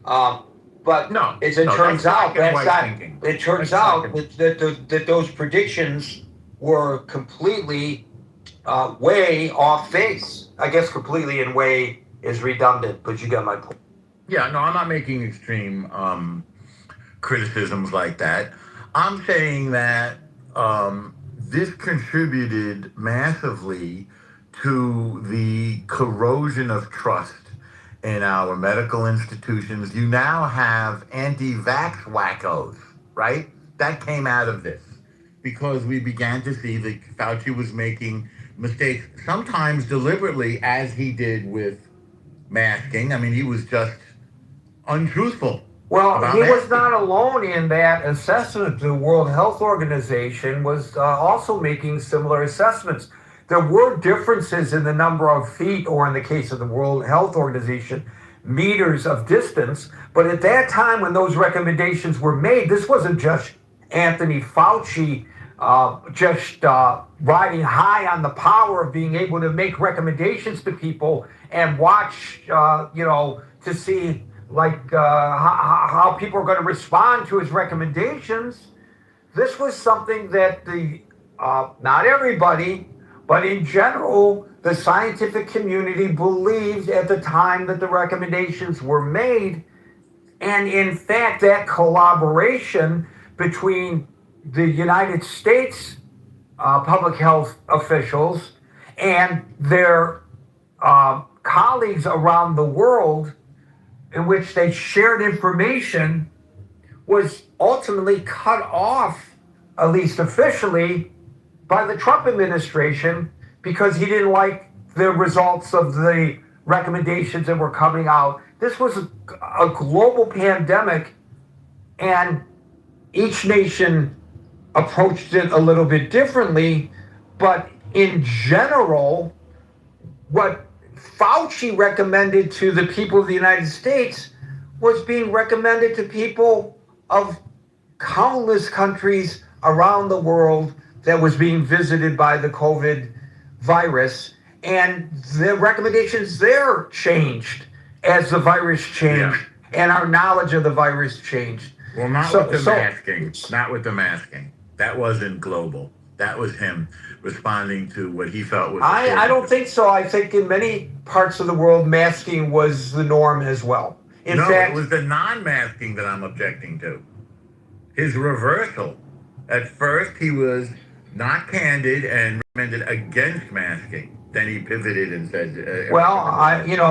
But No, it turns out that's not. thinking. It turns out that those predictions were completely way off base. I guess completely in way is redundant, but you got my point. Yeah, no, I'm not making extreme criticisms like that. I'm saying that this contributed massively to the corrosion of trust in our medical institutions. You now have anti-vax wackos, right? That came out of this because we began to see that Fauci was making mistakes, sometimes deliberately, as he did with masking. I mean, he was just untruthful. Well, about he was masking. not alone in that assessment. The World Health Organization was also making similar assessments. There were differences in the number of feet, or in the case of the World Health Organization, meters of distance. But at that time, when those recommendations were made, this wasn't just Anthony Fauci riding high on the power of being able to make recommendations to people and watch, to see like how people are going to respond to his recommendations. This was something that not everybody, but in general, the scientific community believed at the time that the recommendations were made. And in fact, that collaboration between the United States public health officials and their colleagues around the world, in which they shared information, was ultimately cut off, at least officially, by the Trump administration because he didn't like the results of the recommendations that were coming out. This was a global pandemic, and each nation approached it a little bit differently. But in general, what Fauci recommended to the people of the United States was being recommended to people of countless countries around the world that was being visited by the COVID virus. And the recommendations there changed as the virus changed, and our knowledge of the virus changed. Well, not with the masking. Not with the masking. That wasn't global. That was him responding to what he felt was. I don't think so. I think in many parts of the world, masking was the norm as well. In fact, it was the non-masking that I'm objecting to. His reversal. At first, he was not candid and recommended against masking. Then he pivoted and said,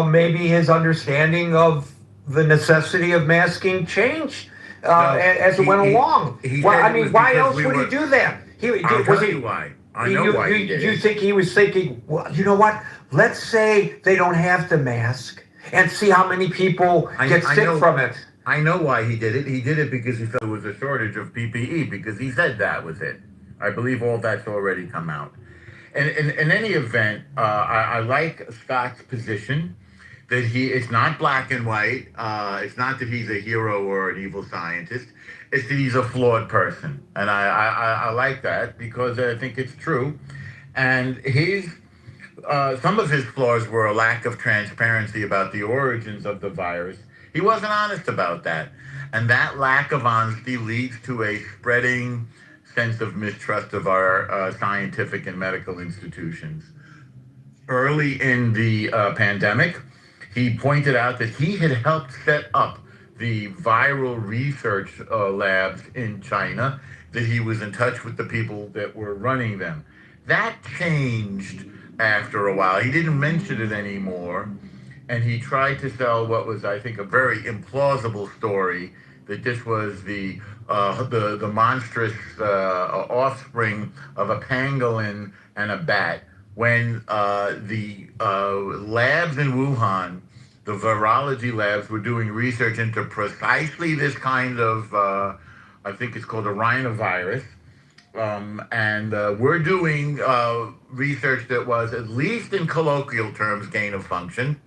maybe his understanding of the necessity of masking changed as it went along. Why else would he do that? I'll tell you why. I know why he did it. You think he was thinking, well, you know what? Let's say they don't have to mask and see how many people get sick from it. I know why he did it. He did it because he felt there was a shortage of PPE, because he said that was it. I believe all that's already come out. And in any event, I like Scott's position that it's not black and white. It's not that he's a hero or an evil scientist. It's that he's a flawed person. And I like that because I think it's true. And some of his flaws were a lack of transparency about the origins of the virus. He wasn't honest about that. And that lack of honesty leads to a spreading sense of mistrust of our scientific and medical institutions. Early in the pandemic, he pointed out that he had helped set up the viral research labs in China, that he was in touch with the people that were running them. That changed after a while. He didn't mention it anymore, and he tried to sell what was, I think, a very implausible story, that this was the monstrous offspring of a pangolin and a bat, when the labs in Wuhan, the virology labs, were doing research into precisely this kind of, I think it's called a rhinovirus. And we're doing research that was, at least in colloquial terms, gain of function.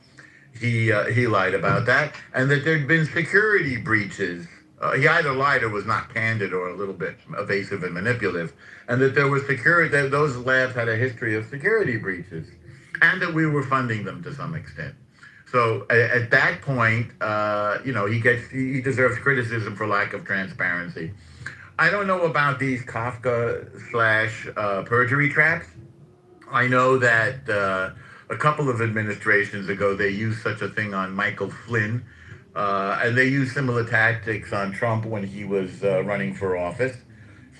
He lied about that, and that there'd been security breaches. He either lied or was not candid, or a little bit evasive and manipulative, and that there was that those labs had a history of security breaches, and that we were funding them to some extent. So at that point, he deserves criticism for lack of transparency. I don't know about these Kafka / perjury traps. I know that a couple of administrations ago, they used such a thing on Michael Flynn, and they used similar tactics on Trump when he was running for office.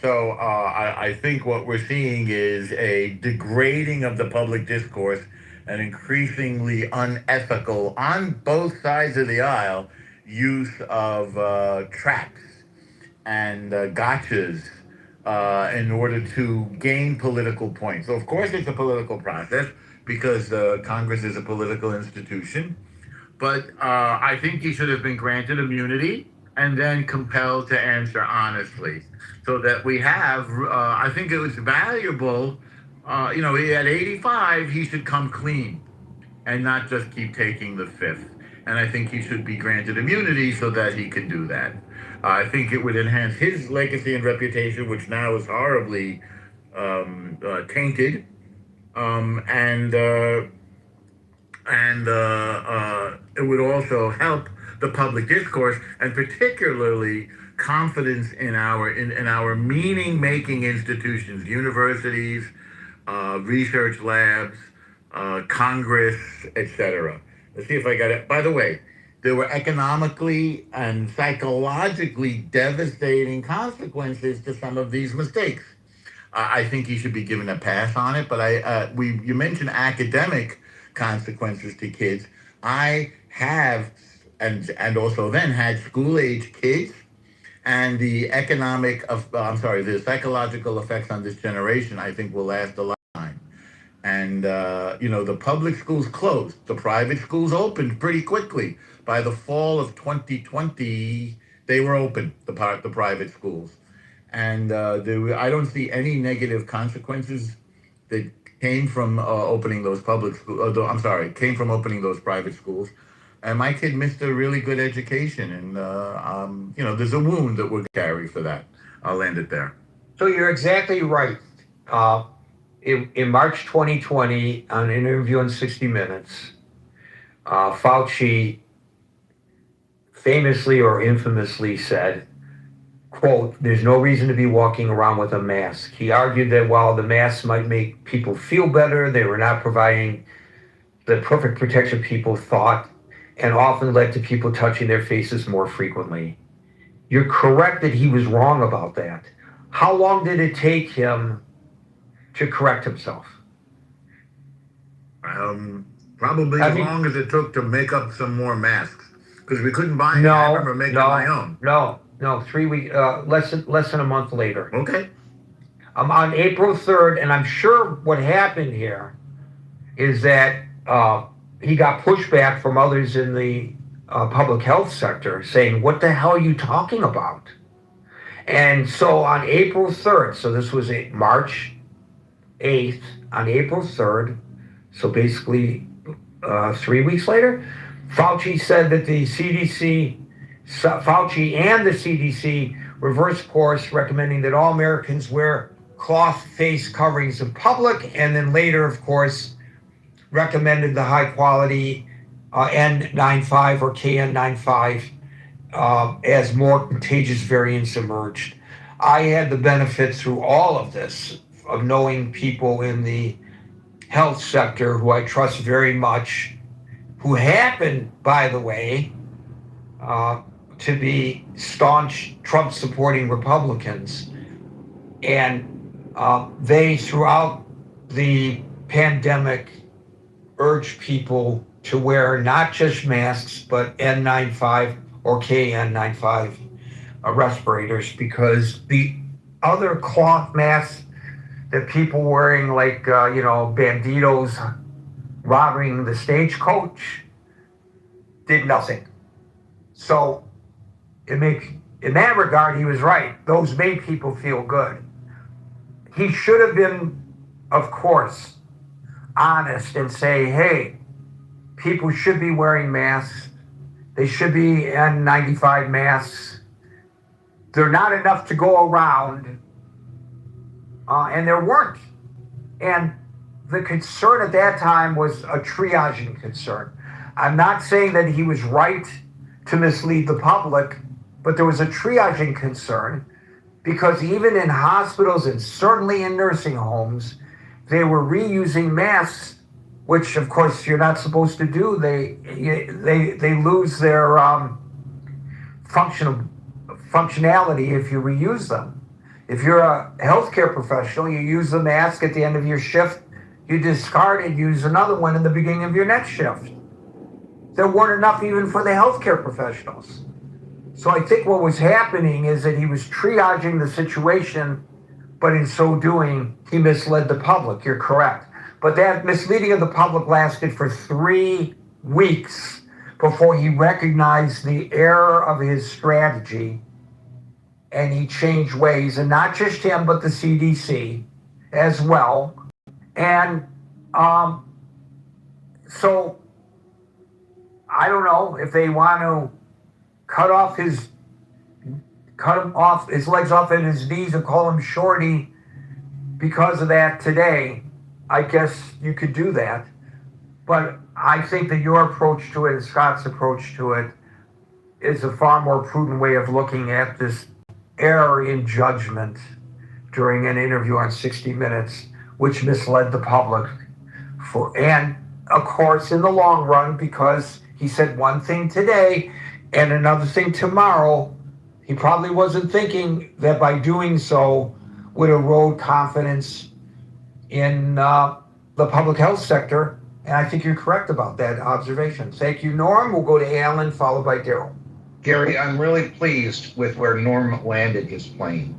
So I think what we're seeing is a degrading of the public discourse, an increasingly unethical, on both sides of the aisle, use of traps and gotchas in order to gain political points. So, of course, it's a political process because Congress is a political institution. But I think he should have been granted immunity and then compelled to answer honestly, so that we have. I think it was valuable. He at 85, he should come clean and not just keep taking the fifth. And I think he should be granted immunity so that he can do that. I think it would enhance his legacy and reputation, which now is horribly tainted. It would also help the public discourse, and particularly confidence in our meaning making institutions, universities, research labs, Congress, etc. Let's see if I got it. By the way, there were economically and psychologically devastating consequences to some of these mistakes. I think he should be given a pass on it. But you mentioned academic consequences to kids. I have and also then had school age kids, and the the psychological effects on this generation, I think, will last a lifetime. And the public schools closed, the private schools opened pretty quickly. By the fall of 2020, they were open, the private schools, and I don't see any negative consequences that came from opening those public schools. Came from opening those private schools. And my kid missed a really good education, and there's a wound that we'll carry for that. I'll end it there. So you're exactly right. In March 2020, on an interview on 60 Minutes, Fauci famously or infamously said, quote, "There's no reason to be walking around with a mask." He argued that while the masks might make people feel better, they were not providing the perfect protection people thought, and often led to people touching their faces more frequently. You're correct that he was wrong about that. How long did it take him to correct himself? Probably as long as it took to make up some more masks, because we couldn't buy any. I remember making my own. No, 3 weeks, less than a month later. Okay. On April 3rd, and I'm sure what happened here is that he got pushback from others in the public health sector saying, "What the hell are you talking about?" And so on April 3rd, so this was March 8th, on April 3rd, so basically 3 weeks later, Fauci said that Fauci and the CDC reversed course, recommending that all Americans wear cloth face coverings in public, and then later, of course, recommended the high quality N95 or KN95 as more contagious variants emerged. I had the benefit through all of this of knowing people in the health sector who I trust very much, who happen, by the way, to be staunch Trump supporting Republicans. And they, throughout the pandemic, urge people to wear not just masks, but N95 or KN95 respirators, because the other cloth masks that people wearing, like, banditos robbing the stagecoach, did nothing. So in that regard, he was right. Those made people feel good. He should have been, of course, honest and say, hey, people should be wearing masks. They should be N95 masks. They're not enough to go around. And there weren't. And the concern at that time was a triaging concern. I'm not saying that he was right to mislead the public, but there was a triaging concern, because even in hospitals and certainly in nursing homes, they were reusing masks which of course you're not supposed to do. They lose their functionality if you reuse them. If you're a healthcare professional, you use the mask at the end of your shift, you discard it, use another one in the beginning of your next shift. There weren't enough even for the healthcare professionals. So I think what was happening is that he was triaging the situation, but in so doing, he misled the public. You're correct. But that misleading of the public lasted for 3 weeks before he recognized the error of his strategy and he changed ways, and not just him, but the CDC as well. And so I don't know if they want to cut him off his legs off at his knees and call him Shorty because of that today. I guess you could do that. But I think that your approach to it and Scott's approach to it is a far more prudent way of looking at this error in judgment during an interview on 60 Minutes, which misled the public. And of course, in the long run, because he said one thing today and another thing tomorrow, he probably wasn't thinking that by doing so would erode confidence in the public health sector. And I think you're correct about that observation. Thank you, Norm. We'll go to Alan, followed by Daryl. Gary, I'm really pleased with where Norm landed his plane.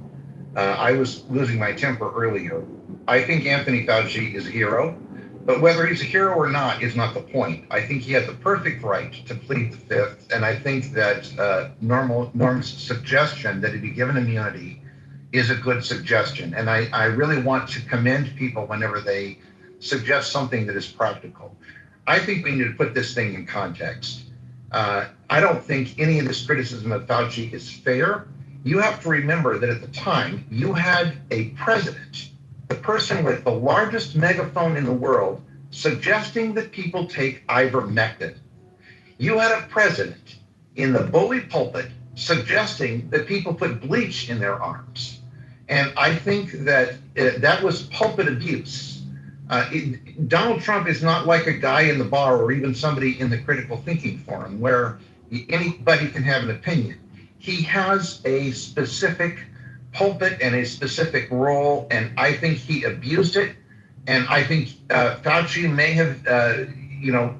I was losing my temper earlier. I think Anthony Fauci is a hero, but whether he's a hero or not is not the point. I think he had the perfect right to plead the fifth, and I think that Norm's suggestion that he be given immunity is a good suggestion. And I really want to commend people whenever they suggest something that is practical. I think we need to put this thing in context. I don't think any of this criticism of Fauci is fair. You have to remember that at the time, you had a president, the person with the largest megaphone in the world, suggesting that people take ivermectin. You had a president in the bully pulpit suggesting that people put bleach in their arms. And I think that that was pulpit abuse. Donald Trump is not like a guy in the bar or even somebody in the critical thinking forum where anybody can have an opinion. He has a specific pulpit and a specific role, and I think he abused it. And I think Fauci may have,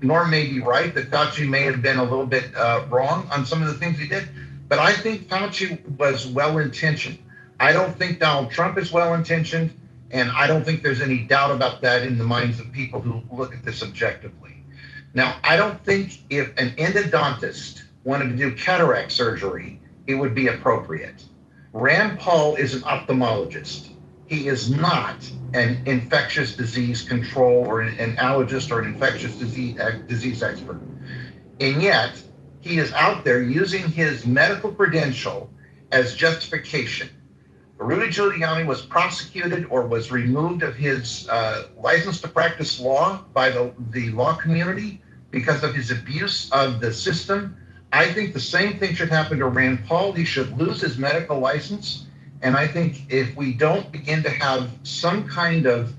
Norm may be right that Fauci may have been a little bit wrong on some of the things he did. But I think Fauci was well-intentioned. I don't think Donald Trump is well-intentioned, and I don't think there's any doubt about that in the minds of people who look at this objectively. Now, I don't think if an endodontist wanted to do cataract surgery, it would be appropriate. Rand Paul is an ophthalmologist. He is not an infectious disease control or an allergist or an infectious disease expert. And yet, he is out there using his medical credential as justification. Rudy Giuliani was prosecuted or was removed of his license to practice law by the law community because of his abuse of the system. I think the same thing should happen to Rand Paul. He should lose his medical license. And I think if we don't begin to have some kind of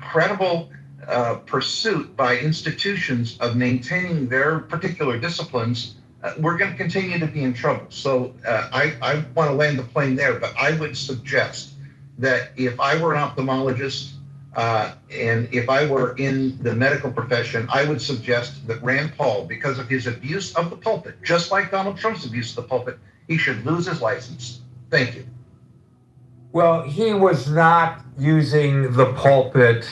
credible pursuit by institutions of maintaining their particular disciplines, we're going to continue to be in trouble. So I want to land the plane there, but I would suggest that if I were an ophthalmologist and if I were in the medical profession, I would suggest that Rand Paul, because of his abuse of the pulpit, just like Donald Trump's abuse of the pulpit, he should lose his license. Thank you. Well, he was not using the pulpit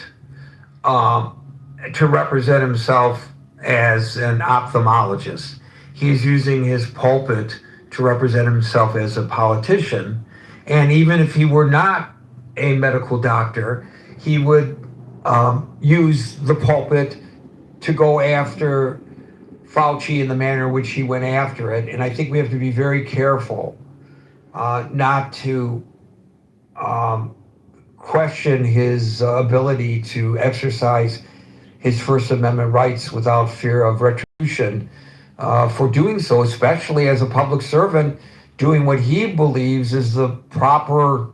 to represent himself as an ophthalmologist. He's using his pulpit to represent himself as a politician. And even if he were not a medical doctor, he would use the pulpit to go after Fauci in the manner in which he went after it. And I think we have to be very careful not to question his ability to exercise his First Amendment rights without fear of retribution for doing so, especially as a public servant, doing what he believes is the proper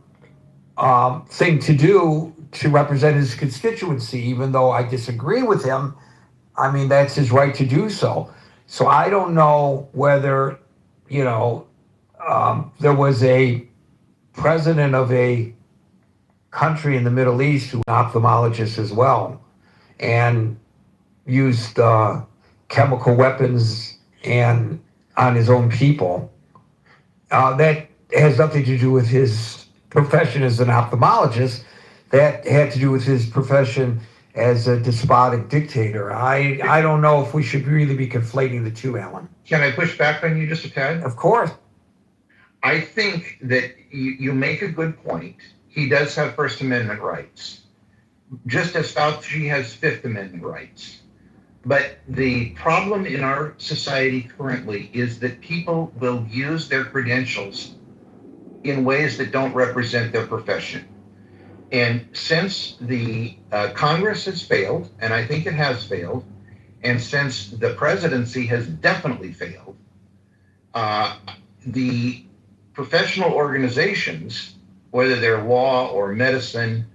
thing to do to represent his constituency, even though I disagree with him. I mean, that's his right to do so. So I don't know whether, you know, there was a president of a country in the Middle East who was an ophthalmologist as well, and used chemical weapons and on his own people. That has nothing to do with his profession as an ophthalmologist. That had to do with his profession as a despotic dictator. I don't know if we should really be conflating the two, Alan. Can I push back on you just a tad? Of course. I think that you make a good point. He does have First Amendment rights, just as Fauci has Fifth Amendment rights. But the problem in our society currently is that people will use their credentials in ways that don't represent their profession. And since the Congress has failed, and I think it has failed, and since the presidency has definitely failed, the professional organizations, whether they're law or medicine,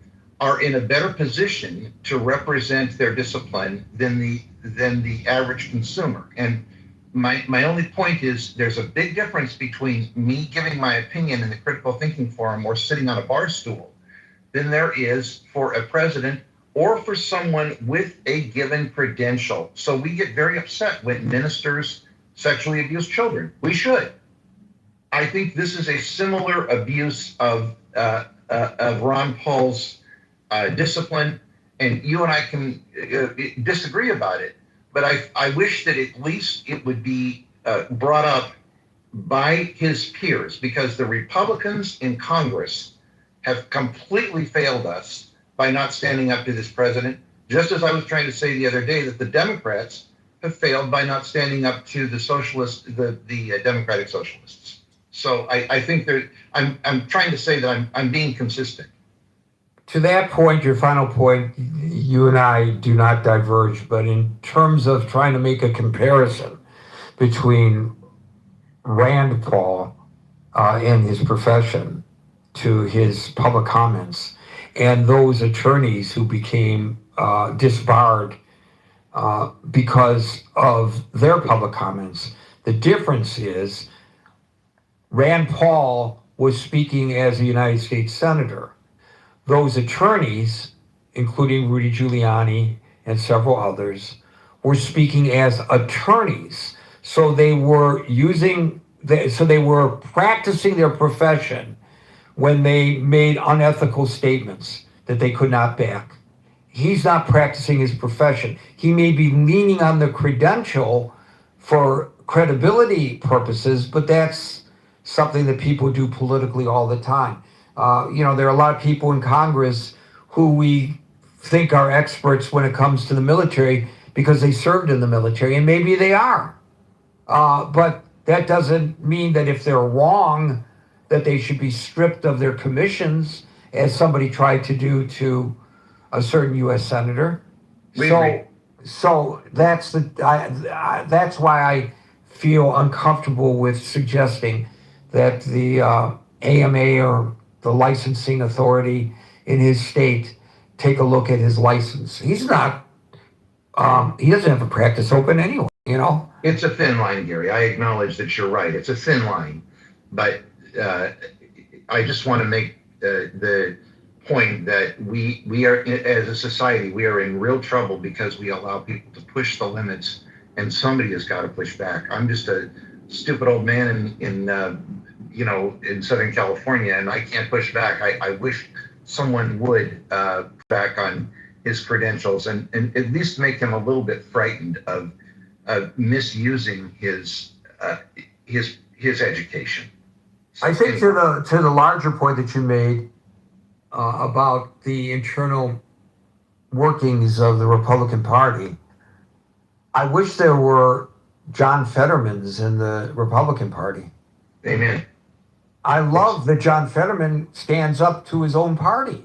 are in a better position to represent their discipline than the average consumer. And my only point is there's a big difference between me giving my opinion in the critical thinking forum or sitting on a bar stool than there is for a president or for someone with a given credential. So we get very upset when ministers sexually abuse children. We should. I think this is a similar abuse of Ron Paul's discipline, and you and I can disagree about it, but I wish that at least it would be brought up by his peers, because the Republicans in Congress have completely failed us by not standing up to this president, just as I was trying to say the other day that the Democrats have failed by not standing up to the socialists, the Democratic Socialists. So I think that I'm trying to say that I'm being consistent. To that point, your final point, you and I do not diverge, but in terms of trying to make a comparison between Rand Paul and his profession to his public comments and those attorneys who became disbarred because of their public comments, the difference is Rand Paul was speaking as a United States Senator. Those attorneys, including Rudy Giuliani and several others, were speaking as attorneys. So they were they were practicing their profession when they made unethical statements that they could not back. He's not practicing his profession. He may be leaning on the credential for credibility purposes, but that's something that people do politically all the time. There are a lot of people in Congress who we think are experts when it comes to the military because they served in the military, and maybe they are. But that doesn't mean that if they're wrong, that they should be stripped of their commissions, as somebody tried to do to a certain U.S. senator. So that's that's why I feel uncomfortable with suggesting that the AMA or the licensing authority in his state take a look at his license. He's not, he doesn't have a practice open anyway, It's a thin line, Gary. I acknowledge that you're right. It's a thin line. But I just want to make the point that we are, as a society, we are in real trouble because we allow people to push the limits, and somebody has got to push back. I'm just a stupid old man in Southern California, and I can't push back. I wish someone would back on his credentials and at least make him a little bit frightened of misusing his education. I think to the larger point that you made about the internal workings of the Republican Party, I wish there were John Fettermans in the Republican Party. Amen. I love that John Fetterman stands up to his own party.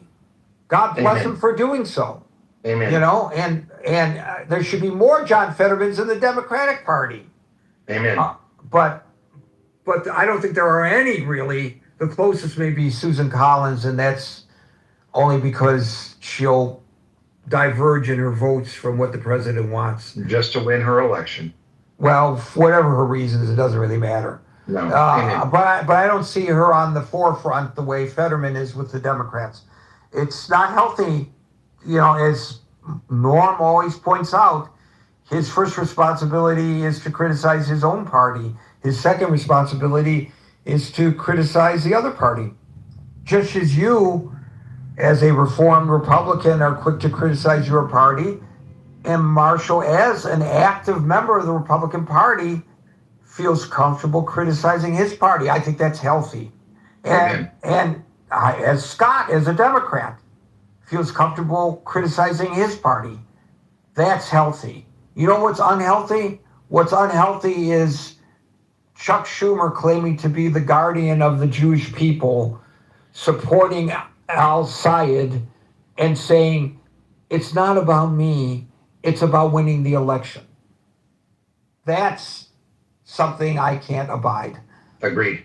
God bless him for doing so. Amen. And there should be more John Fettermans in the Democratic Party. Amen. But I don't think there are any really. The closest may be Susan Collins, and that's only because she'll diverge in her votes from what the president wants. Just to win her election. Well, for whatever her reasons, it doesn't really matter. No. But I don't see her on the forefront the way Fetterman is with the Democrats. It's not healthy, as Norm always points out. His first responsibility is to criticize his own party. His second responsibility is to criticize the other party. Just as you, as a reformed Republican, are quick to criticize your party, and Marshall, as an active member of the Republican Party, feels comfortable criticizing his party. I think that's healthy. And as Scott, as a Democrat, feels comfortable criticizing his party. That's healthy. You know what's unhealthy? What's unhealthy is Chuck Schumer claiming to be the guardian of the Jewish people, supporting al-Sayed and saying, it's not about me, it's about winning the election. That's something I can't abide. Agreed.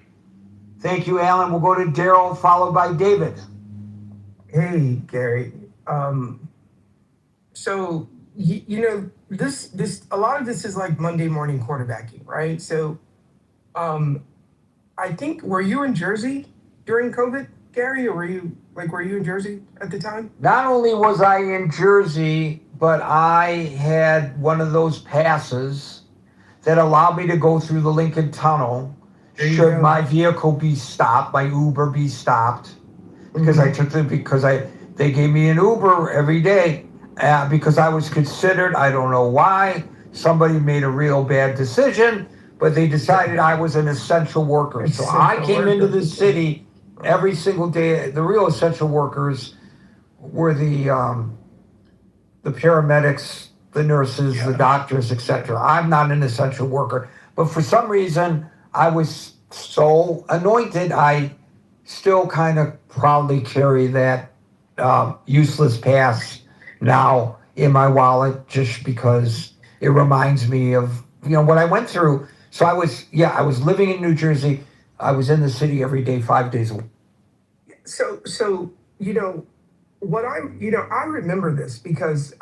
Thank you, Alan. We'll go to Daryl, followed by David. Hey, Gary. So this a lot of this is like Monday morning quarterbacking, right? So, I think, were you in Jersey during COVID, Gary, or were you in Jersey at the time? Not only was I in Jersey, but I had one of those passes that allowed me to go through the Lincoln Tunnel should my vehicle be stopped, my Uber be stopped, because they gave me an Uber every day because I was considered, I don't know why, somebody made a real bad decision, but they decided I was an essential worker. So I came into the city every single day. The real essential workers were the paramedics, the nurses, the doctors, etc. I'm not an essential worker, but for some reason I was so anointed. I still kind of proudly carry that useless pass now in my wallet, just because it reminds me of what I went through. So I was living in New Jersey. I was in the city every day, 5 days a week. So I remember this because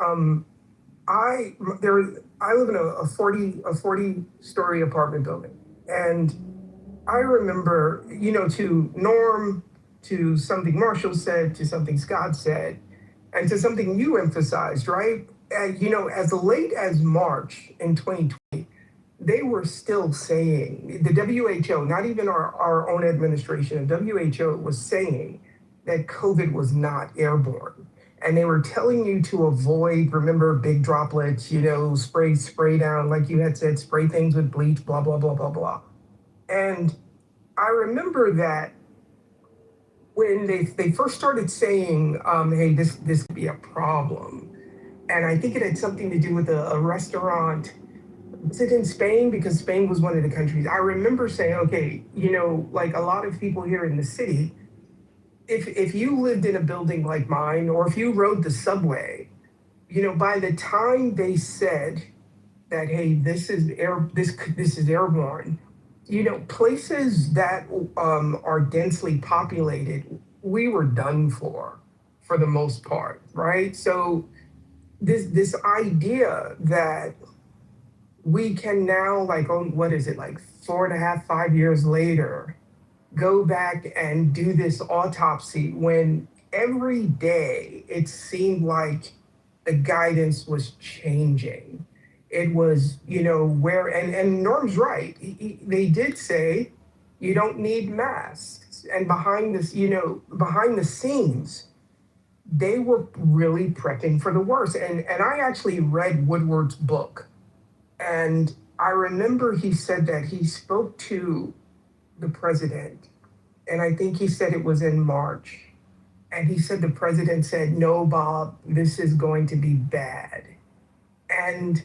I live in a 40-story apartment building, and I remember, to Norm, to something Marshall said, to something Scott said, and to something you emphasized, right? As late as March in 2020, they were still saying, the WHO, not even our own administration, WHO was saying that COVID was not airborne. And they were telling you to avoid, remember, big droplets, spray down, like you had said, spray things with bleach, blah, blah, blah, blah, blah. And I remember that when they first started saying, hey, this could be a problem. And I think it had something to do with a restaurant. Was it in Spain? Because Spain was one of the countries. I remember saying, okay, like a lot of people here in the city, if you lived in a building like mine, or if you rode the subway, by the time they said that, hey, this is airborne, places that are densely populated, we were done for the most part, right? So this idea that we can now, like, what is it, like 4.5, 5 years later, go back and do this autopsy when every day it seemed like the guidance was changing. It was, and Norm's right. They did say you don't need masks. And behind the scenes, they were really prepping for the worst. And I actually read Woodward's book. And I remember he said that he spoke to the president, and I think he said it was in March. And he said the president said, no, Bob, this is going to be bad. And,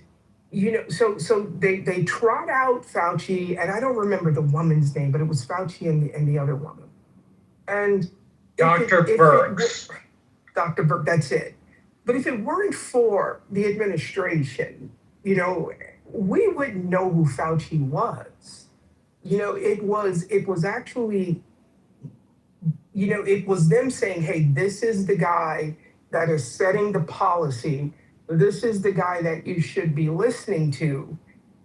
so they trot out Fauci, and I don't remember the woman's name, but it was Fauci and the other woman. And Dr. Birx. Dr. Birx, that's it. But if it weren't for the administration, we wouldn't know who Fauci was. It was actually, it was them saying, hey, this is the guy that is setting the policy. This is the guy that you should be listening to.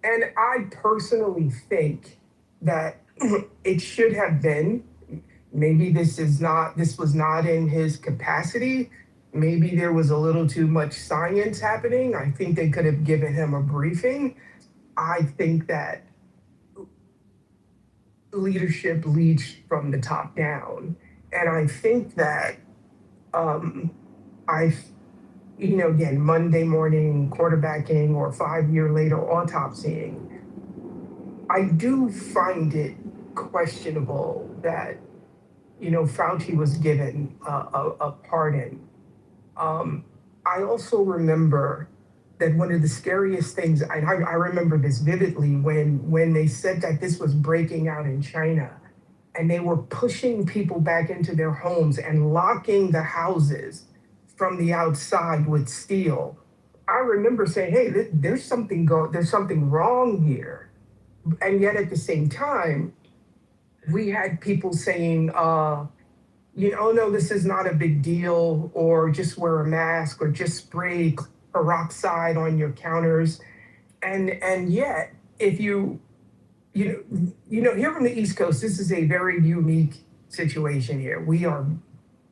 And I personally think that it should have been, maybe this was not in his capacity. Maybe there was a little too much science happening. I think they could have given him a briefing. I think that leadership leads from the top down. And I think that I, again, Monday morning quarterbacking or 5 year later autopsying, I do find it questionable that, Fauci was given a pardon. I also remember that one of the scariest things, and I remember this vividly, when they said that this was breaking out in China and they were pushing people back into their homes and locking the houses from the outside with steel. I remember saying, hey, there's something wrong here. And yet at the same time, we had people saying, oh no, this is not a big deal, or just wear a mask, or just spray peroxide on your counters. And yet, if here from the East Coast, this is a very unique situation here. We are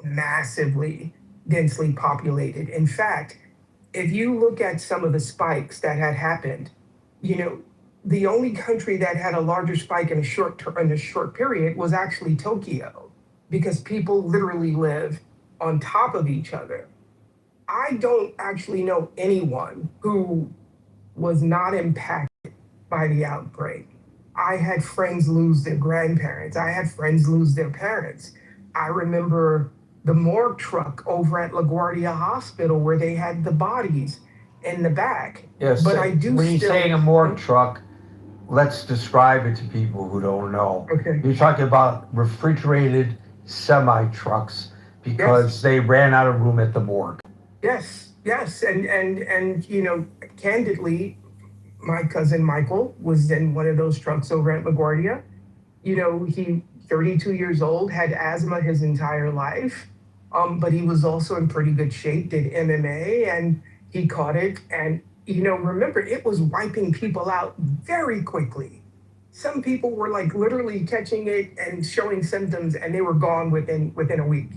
massively densely populated. In fact, if you look at some of the spikes that had happened, the only country that had a larger spike in a short period was actually Tokyo, because people literally live on top of each other. I don't actually know anyone who was not impacted by the outbreak. I had friends lose their grandparents. I had friends lose their parents. I remember the morgue truck over at LaGuardia Hospital where they had the bodies in the back. Yes, but I do when you're still saying a morgue truck, let's describe it to people who don't know. Okay. You're talking about refrigerated semi-trucks because they ran out of room at the morgue. Yes, and candidly, my cousin Michael was in one of those trucks over at LaGuardia. He 32 years old, had asthma his entire life, but he was also in pretty good shape, did MMA, and he caught it. And remember, it was wiping people out very quickly. Some people were like literally catching it and showing symptoms, and they were gone within a week.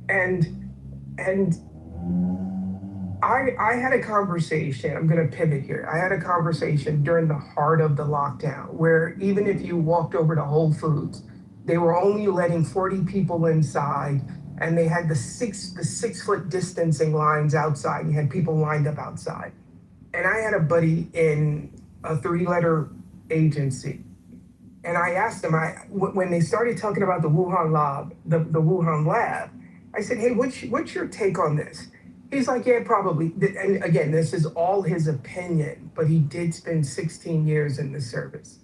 And I had a conversation, I'm going to pivot here. I had a conversation during the heart of the lockdown where even if you walked over to Whole Foods, they were only letting 40 people inside, and they had the 6 foot distancing lines outside. You had people lined up outside. And I had a buddy in a 3-letter agency. And I asked him, when they started talking about the Wuhan lab, I said, hey, what's your take on this? He's like, yeah, probably. And again, this is all his opinion, but he did spend 16 years in the service.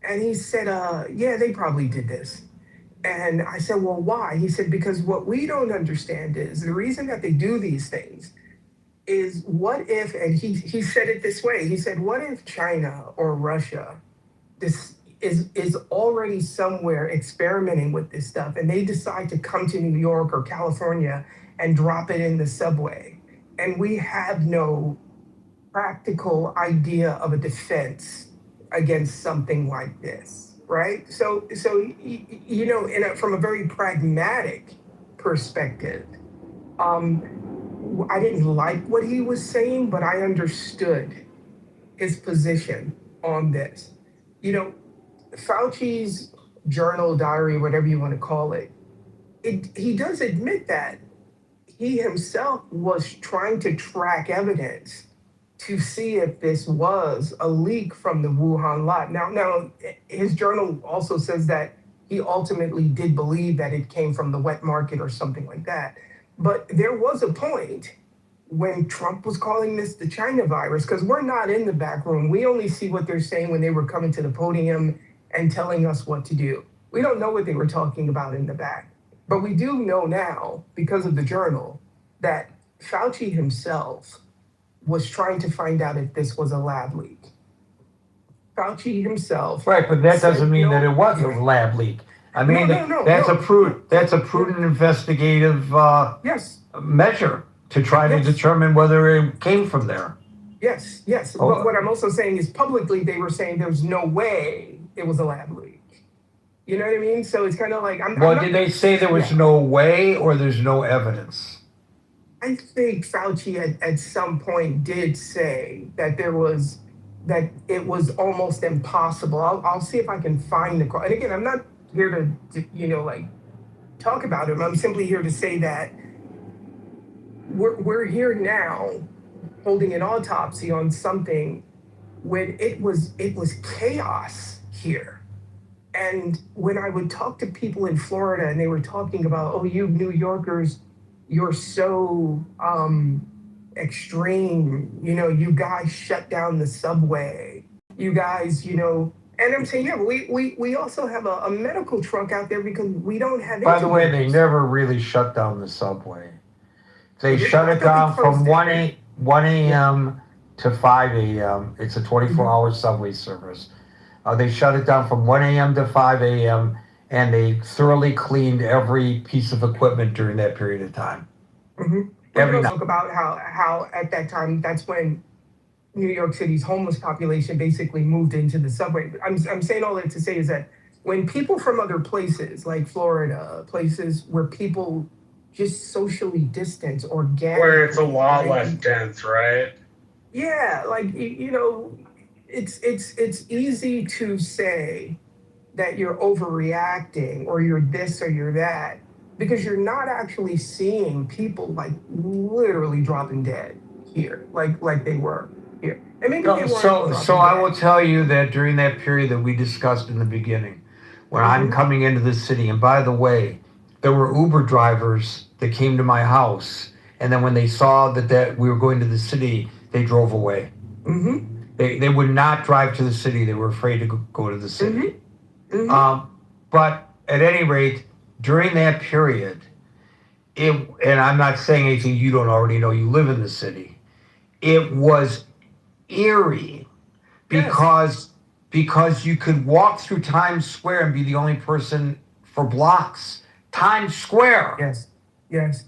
And he said, yeah, they probably did this. And I said, well, why? He said, because what we don't understand is the reason that they do these things is what if, and he said it this way, he said, what if China or Russia is already somewhere experimenting with this stuff, and they decide to come to New York or California and drop it in the subway, and we have no practical idea of a defense against something like this, right? So from a very pragmatic perspective, I didn't like what he was saying, but I understood his position on this. Fauci's journal, diary, whatever you want to call it, he does admit that he himself was trying to track evidence to see if this was a leak from the Wuhan lot. Now, his journal also says that he ultimately did believe that it came from the wet market or something like that. But there was a point when Trump was calling this the China virus, because we're not in the back room. We only see what they're saying when they were coming to the podium and telling us what to do. We don't know what they were talking about in the back. But we do know now, because of the journal, that Fauci himself was trying to find out if this was a lab leak. Fauci himself. Right, but that said doesn't mean no. that it was a lab leak. I mean, No, that's no. a prudent investigative Yes, measure to try to Yes. determine whether it came from there. yes. Oh. But what I'm also saying is publicly they were saying there's no way it was a lab leak. You know what I mean? So it's kind of like I'm Well, not, did they say there was Yeah. no way or there's no evidence? I think Fauci at some point did say that that it was almost impossible. I'll see if I can find the quote. And again, I'm not here to like talk about him. I'm simply here to say that we're here now holding an autopsy on something when it was chaos here. And when I would talk to people in Florida and they were talking about, oh, you New Yorkers, you're so extreme, you guys shut down the subway, you guys, and I'm saying, yeah, but we also have a medical truck out there because we don't have. By the way, they intubators. never really shut down the subway. They Yeah, shut I it thought down they from closed it. 1 a.m. to 5 a.m. It's a 24-hour subway service. They shut it down from 1 a.m. to 5 a.m. and they thoroughly cleaned every piece of equipment during that period of time. Mm-hmm. Every We night. talk about how at that time that's when New York City's homeless population basically moved into the subway. I'm saying all that to say is that when people from other places like Florida, places where people just socially distance organically, Where it's a lot less dense, right? yeah, like it's easy to say that you're overreacting or you're this or you're that because you're not actually seeing people like literally dropping dead here, like they were here. And maybe they weren't So dropping I dead. will tell you that during that period that we discussed in the beginning, when I'm coming into the city, and by the way, there were Uber drivers that came to my house, and then when they saw that we were going to the city, they drove away. Mm-hmm. They would not drive to the city. They were afraid to go to the city. But at any rate, during that period, and I'm not saying anything you don't already know, you live in the city, it was eerie because you could walk through Times Square and be the only person for blocks. Times Square. Yes.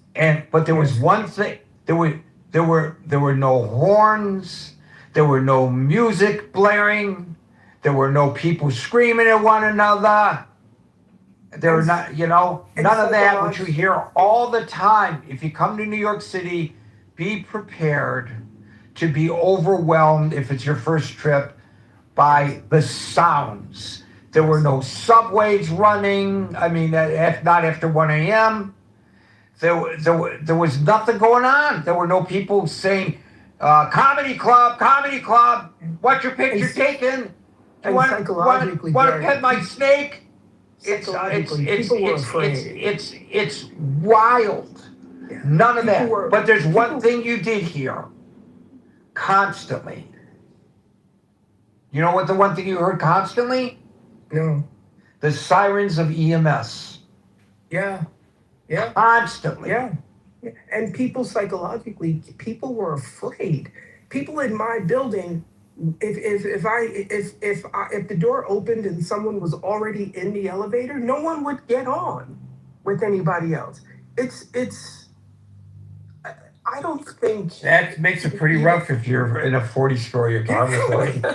But there was one thing. There were no horns. There were no music blaring. There were no people screaming at one another. There were not, none of that, which you hear all the time. If you come to New York City, be prepared to be overwhelmed if it's your first trip by the sounds. There were no subways running. I mean, not after 1 a.m. There was nothing going on. There were no people saying, comedy club, what's your picture taken? And Want psychologically, to pet my snake? Psychologically, people were afraid. It's wild. Yeah. None of that. People were- But there's one thing you did hear constantly. You know what the one thing you heard constantly? No. The sirens of EMS. Yeah. Constantly. Yeah. And people psychologically, people were afraid. People in my building, if the door opened and someone was already in the elevator, no one would get on with anybody else. I don't think That makes it pretty rough if you're in a 40-story apartment building.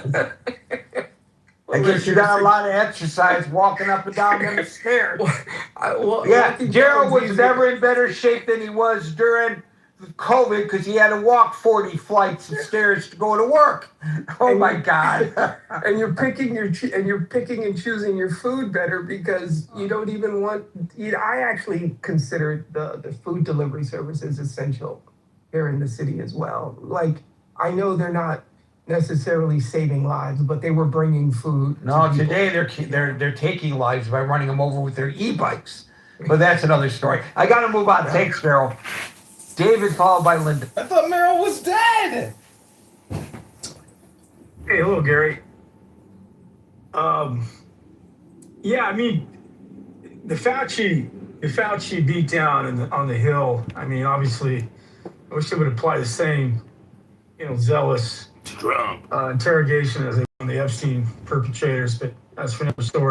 I guess you got a lot of exercise walking up and down them stairs. Gerald was never in better shape than he was during COVID because he had to walk 40 flights of stairs to go to work. My God! And you're picking and choosing your food better because you don't even want. I actually consider the food delivery services essential here in the city as well. Like I know they're not necessarily saving lives, but they were bringing food. No, today they're taking lives by running them over with their e-bikes. But that's another story. I got to move on. Thanks, Meryl. David, followed by Linda. I thought Meryl was dead. Hey, hello, Gary. Yeah, I mean, the Fauci beatdown on the Hill. I mean, obviously, I wish they would apply the same, zealous interrogation as they on the Epstein perpetrators. But that's for another story.